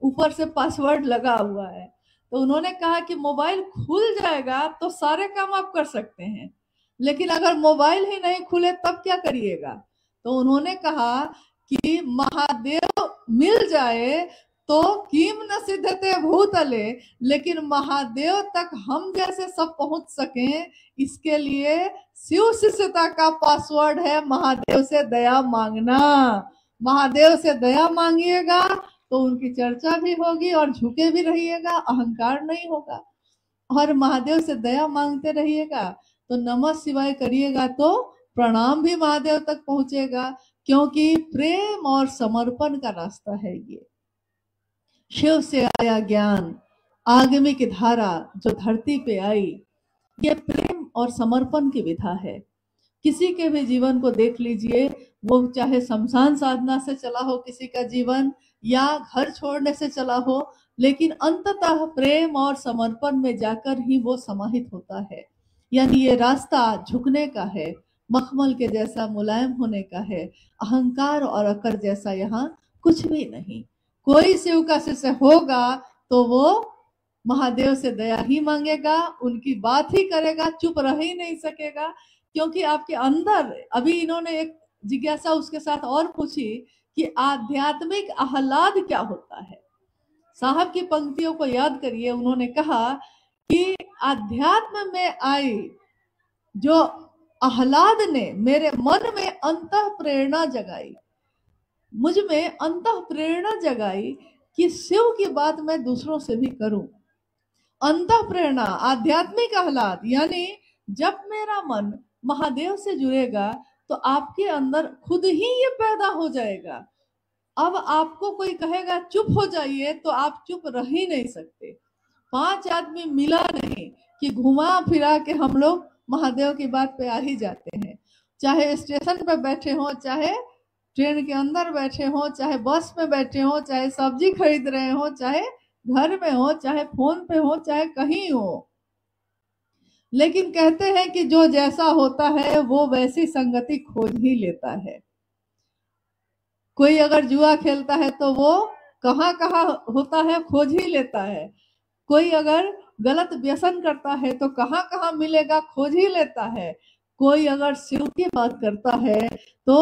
ऊपर से पासवर्ड लगा हुआ है। तो उन्होंने कहा कि मोबाइल खुल जाएगा तो सारे काम आप कर सकते हैं, लेकिन अगर मोबाइल ही नहीं खुले तब क्या करिएगा? तो उन्होंने कहा कि महादेव मिल जाए तो किम न सिद्धते भूतले, लेकिन महादेव तक हम जैसे सब पहुंच सकें, इसके लिए शिव शिष्यता का पासवर्ड है महादेव से दया मांगना। महादेव से दया मांगिएगा तो उनकी चर्चा भी होगी और झुके भी रहिएगा, अहंकार नहीं होगा। और महादेव से दया मांगते रहिएगा तो नमः शिवाय करिएगा तो प्रणाम भी महादेव तक पहुंचेगा, क्योंकि प्रेम और समर्पण का रास्ता है ये। शिव से आया ज्ञान, आगमिक धारा जो धरती पे आई, ये प्रेम और समर्पण की विधा है। किसी के भी जीवन को देख लीजिए, वो चाहे शमशान साधना से चला हो किसी का जीवन या घर छोड़ने से चला हो, लेकिन अंततः प्रेम और समर्पण में जाकर ही वो समाहित होता है। यानी ये रास्ता झुकने का है, मखमल के जैसा मुलायम होने का है, अहंकार और अकर जैसा यहाँ कुछ भी नहीं। कोई शिव का शिष्य होगा तो वो महादेव से दया ही मांगेगा, उनकी बात ही करेगा, चुप रह ही नहीं सकेगा। क्योंकि आपके अंदर, अभी इन्होंने एक जिज्ञासा उसके साथ और पूछी कि आध्यात्मिक आह्लाद क्या होता है। साहब की पंक्तियों को याद करिए, उन्होंने कहा कि आध्यात्म में आई जो आह्लाद ने मेरे मन में अंतः प्रेरणा जगाई, मुझ में अंतः प्रेरणा जगाई कि शिव की बात मैं दूसरों से भी करूं। अंतः प्रेरणा, आध्यात्मिक आह्लाद, यानी जब मेरा मन महादेव से जुड़ेगा तो आपके अंदर खुद ही ये पैदा हो जाएगा। अब आपको कोई कहेगा चुप हो जाइए तो आप चुप रह ही नहीं सकते। 5 आदमी मिला नहीं कि घुमा फिरा के हम लोग महादेव की बात पे आ ही जाते हैं। चाहे स्टेशन पे बैठे हो, चाहे ट्रेन के अंदर बैठे हो, चाहे बस में बैठे हो, चाहे सब्जी खरीद रहे हो, चाहे घर में हो, चाहे फोन पे हो, चाहे कहीं हो, लेकिन कहते हैं कि जो जैसा होता है वो वैसी संगति खोज ही लेता है। कोई अगर जुआ खेलता है तो वो कहाँ कहाँ होता है खोज ही लेता है। कोई अगर गलत व्यसन करता है तो कहाँ कहाँ मिलेगा खोज ही लेता है। कोई अगर शिव की बात करता है तो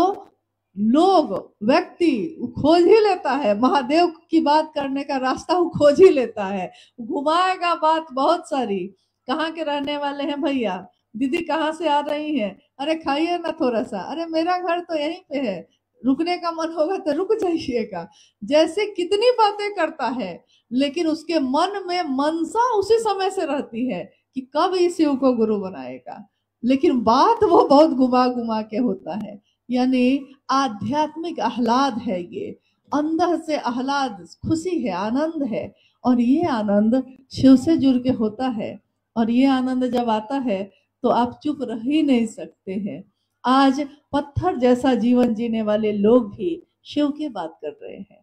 लोग, व्यक्ति खोज ही लेता है। महादेव की बात करने का रास्ता वो खोज ही लेता है, घुमाएगा बात बहुत सारी। कहाँ के रहने वाले हैं भैया, दीदी कहाँ से आ रही हैं, अरे खाइए ना थोड़ा सा, अरे मेरा घर तो यहीं पे है, रुकने का मन होगा तो रुक जाइएगा। जैसे कितनी बातें करता है, लेकिन उसके मन में मनसा उसी समय से रहती है कि कब इस शिव को गुरु बनाएगा, लेकिन बात वो बहुत घुमा घुमा के होता है। यानी आध्यात्मिक आह्लाद है ये, अंदर से आह्लाद, खुशी है, आनंद है, और ये आनंद शिव से जुड़ के होता है। और ये आनंद जब आता है तो आप चुप रह ही नहीं सकते हैं। आज पत्थर जैसा जीवन जीने वाले लोग भी शिव की बात कर रहे हैं।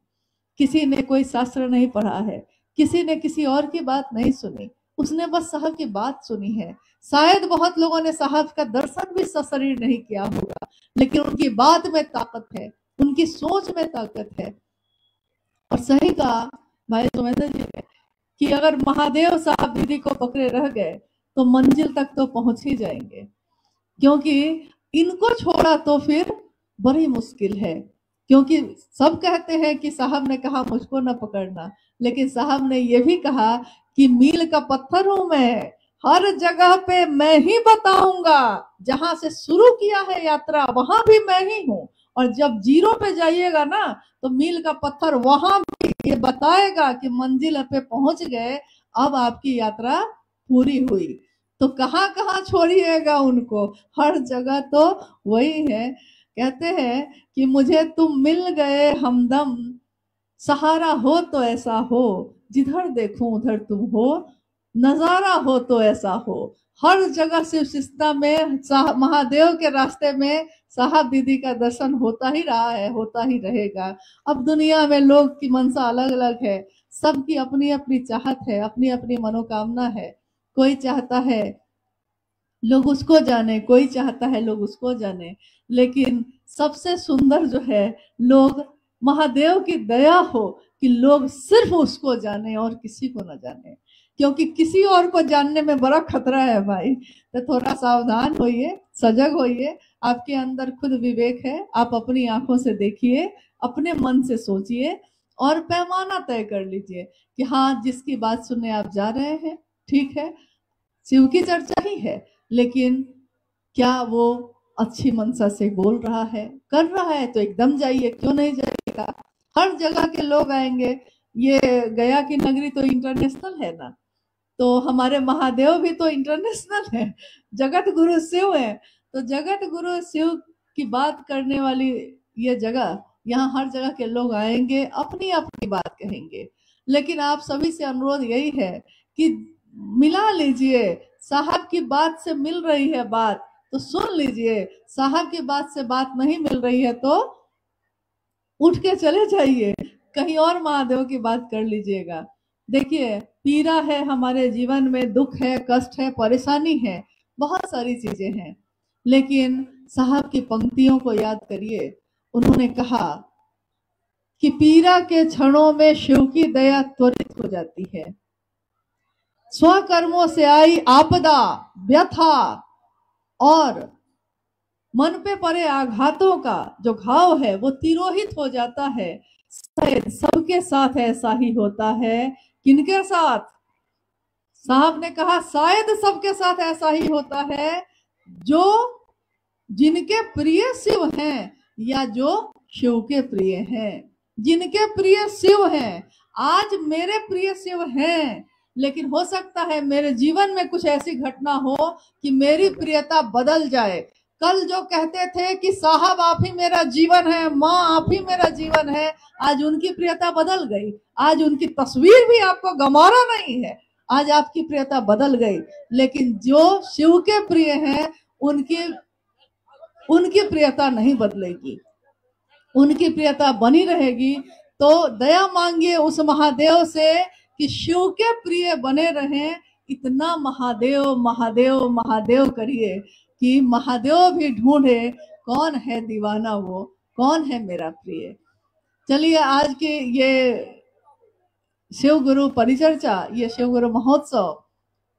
किसी ने कोई शास्त्र नहीं पढ़ा है, किसी ने किसी और की बात नहीं सुनी, उसने बस साहब की बात सुनी है। शायद बहुत लोगों ने साहब का दर्शन भी सशरीर नहीं किया होगा, लेकिन उनकी बात में ताकत है, उनकी सोच में ताकत है। और सही कहा भाई सुमेंद्र जी ने कि अगर महादेव साहब दीदी को पकड़े रह गए तो मंजिल तक तो पहुंच ही जाएंगे, क्योंकि इनको छोड़ा तो फिर बड़ी मुश्किल है। क्योंकि सब कहते हैं कि साहब ने कहा मुझको न पकड़ना, लेकिन साहब ने यह भी कहा कि मील का पत्थर हूं मैं, हर जगह पे मैं ही बताऊंगा, जहां से शुरू किया है यात्रा वहां भी मैं ही हूं, और जब जीरो पे जाइएगा ना तो मील का पत्थर वहां भी ये बताएगा कि मंजिल पे पहुंच गए, अब आपकी यात्रा पूरी हुई। तो कहाँ कहाँ छोड़िएगा उनको, हर जगह तो वही है। कहते हैं कि मुझे तुम मिल गए हमदम, सहारा हो तो ऐसा हो, जिधर देखूं उधर तुम हो, नजारा हो तो ऐसा हो। हर जगह शिव सिस्ता में महादेव के रास्ते में साहब दीदी का दर्शन होता ही रहा है, होता ही रहेगा। अब दुनिया में लोग की मनसा अलग अलग है, सबकी अपनी अपनी चाहत है, अपनी अपनी मनोकामना है। कोई चाहता है लोग उसको जाने, कोई चाहता है लोग उसको जाने, लेकिन सबसे सुंदर जो है, लोग महादेव की दया हो कि लोग सिर्फ उसको जाने और किसी को न जाने। क्योंकि किसी और को जानने में बड़ा खतरा है भाई, तो थोड़ा सावधान होइए, सजग होइए। आपके अंदर खुद विवेक है, आप अपनी आंखों से देखिए, अपने मन से सोचिए और पैमाना तय कर लीजिए कि हाँ, जिसकी बात सुनने आप जा रहे हैं ठीक है, शिव की चर्चा ही है, लेकिन क्या वो अच्छी मनसा से बोल रहा है, कर रहा है तो एकदम जाइए, क्यों नहीं जाइएगा। हर जगह के लोग आएंगे। ये गया की नगरी तो इंटरनेशनल है ना, तो हमारे महादेव भी तो इंटरनेशनल है, जगत गुरु शिव है। तो जगत गुरु शिव की बात करने वाली ये जगह, यहाँ हर जगह के लोग आएंगे, अपनी अपनी बात कहेंगे। लेकिन आप सभी से अनुरोध यही है कि मिला लीजिए, साहब की बात से मिल रही है बात तो सुन लीजिए, साहब की बात से बात नहीं मिल रही है तो उठ के चले जाइए, कहीं और महादेव की बात कर लीजिएगा। देखिए, पीड़ा है हमारे जीवन में, दुख है, कष्ट है, परेशानी है, बहुत सारी चीजें हैं, लेकिन साहब की पंक्तियों को याद करिए। उन्होंने कहा कि पीड़ा के क्षणों में शिव की दया त्वरित हो जाती है। स्वकर्मों से आई आपदा, व्यथा और मन पे पड़े आघातों का जो घाव है वो तिरोहित हो जाता है। शायद सबके साथ ऐसा ही होता है। किनके साथ? साहब ने कहा शायद सबके साथ ऐसा ही होता है जो जिनके प्रिय शिव हैं या जो शिव के प्रिय हैं। जिनके प्रिय शिव हैं, आज मेरे प्रिय शिव हैं, लेकिन हो सकता है मेरे जीवन में कुछ ऐसी घटना हो कि मेरी प्रियता बदल जाए। कल जो कहते थे कि साहब आप ही मेरा जीवन है, माँ आप ही मेरा जीवन है, आज उनकी प्रियता बदल गई। आज उनकी तस्वीर भी आपको गंवारा नहीं है, आज आपकी प्रियता बदल गई। लेकिन जो शिव के प्रिय हैं उनकी प्रियता नहीं बदलेगी, उनकी प्रियता बनी रहेगी। तो दया मांगिए उस महादेव से कि शिव के प्रिय बने रहें। इतना महादेव महादेव महादेव करिए कि महादेव भी ढूंढे कौन है दीवाना, वो कौन है मेरा प्रिय। चलिए, आज के ये शिव गुरु परिचर्चा, ये शिव गुरु महोत्सव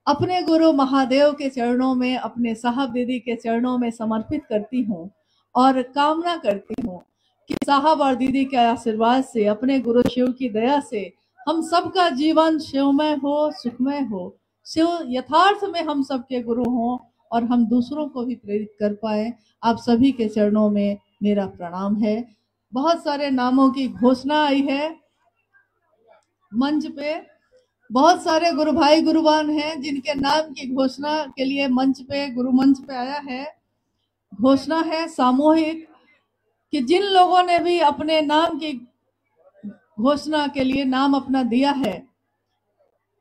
अपने गुरु महादेव के चरणों में, अपने साहब दीदी के चरणों में समर्पित करती हूँ और कामना करती हूँ कि साहब और दीदी के आशीर्वाद से, अपने गुरु शिव की दया से हम सबका जीवन शिवमय हो, सुखमय हो, शिव यथार्थ में हम सबके गुरु हों और हम दूसरों को भी प्रेरित कर पाए। आप सभी के चरणों में मेरा प्रणाम है। बहुत सारे नामों की घोषणा आई है मंच पे, बहुत सारे गुरु भाई गुरुवान हैं जिनके नाम की घोषणा के लिए मंच पे, गुरु मंच पे आया है। घोषणा है सामूहिक कि जिन लोगों ने भी अपने नाम की घोषणा के लिए नाम अपना दिया है,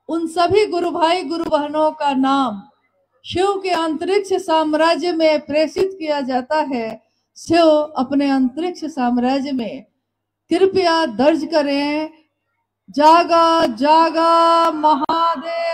उन सभी गुरु भाई गुरु बहनों का नाम शिव के अंतरिक्ष साम्राज्य में प्रेषित किया जाता है। शिव अपने अंतरिक्ष साम्राज्य में कृपया दर्ज करें, जागा जागा महादेव।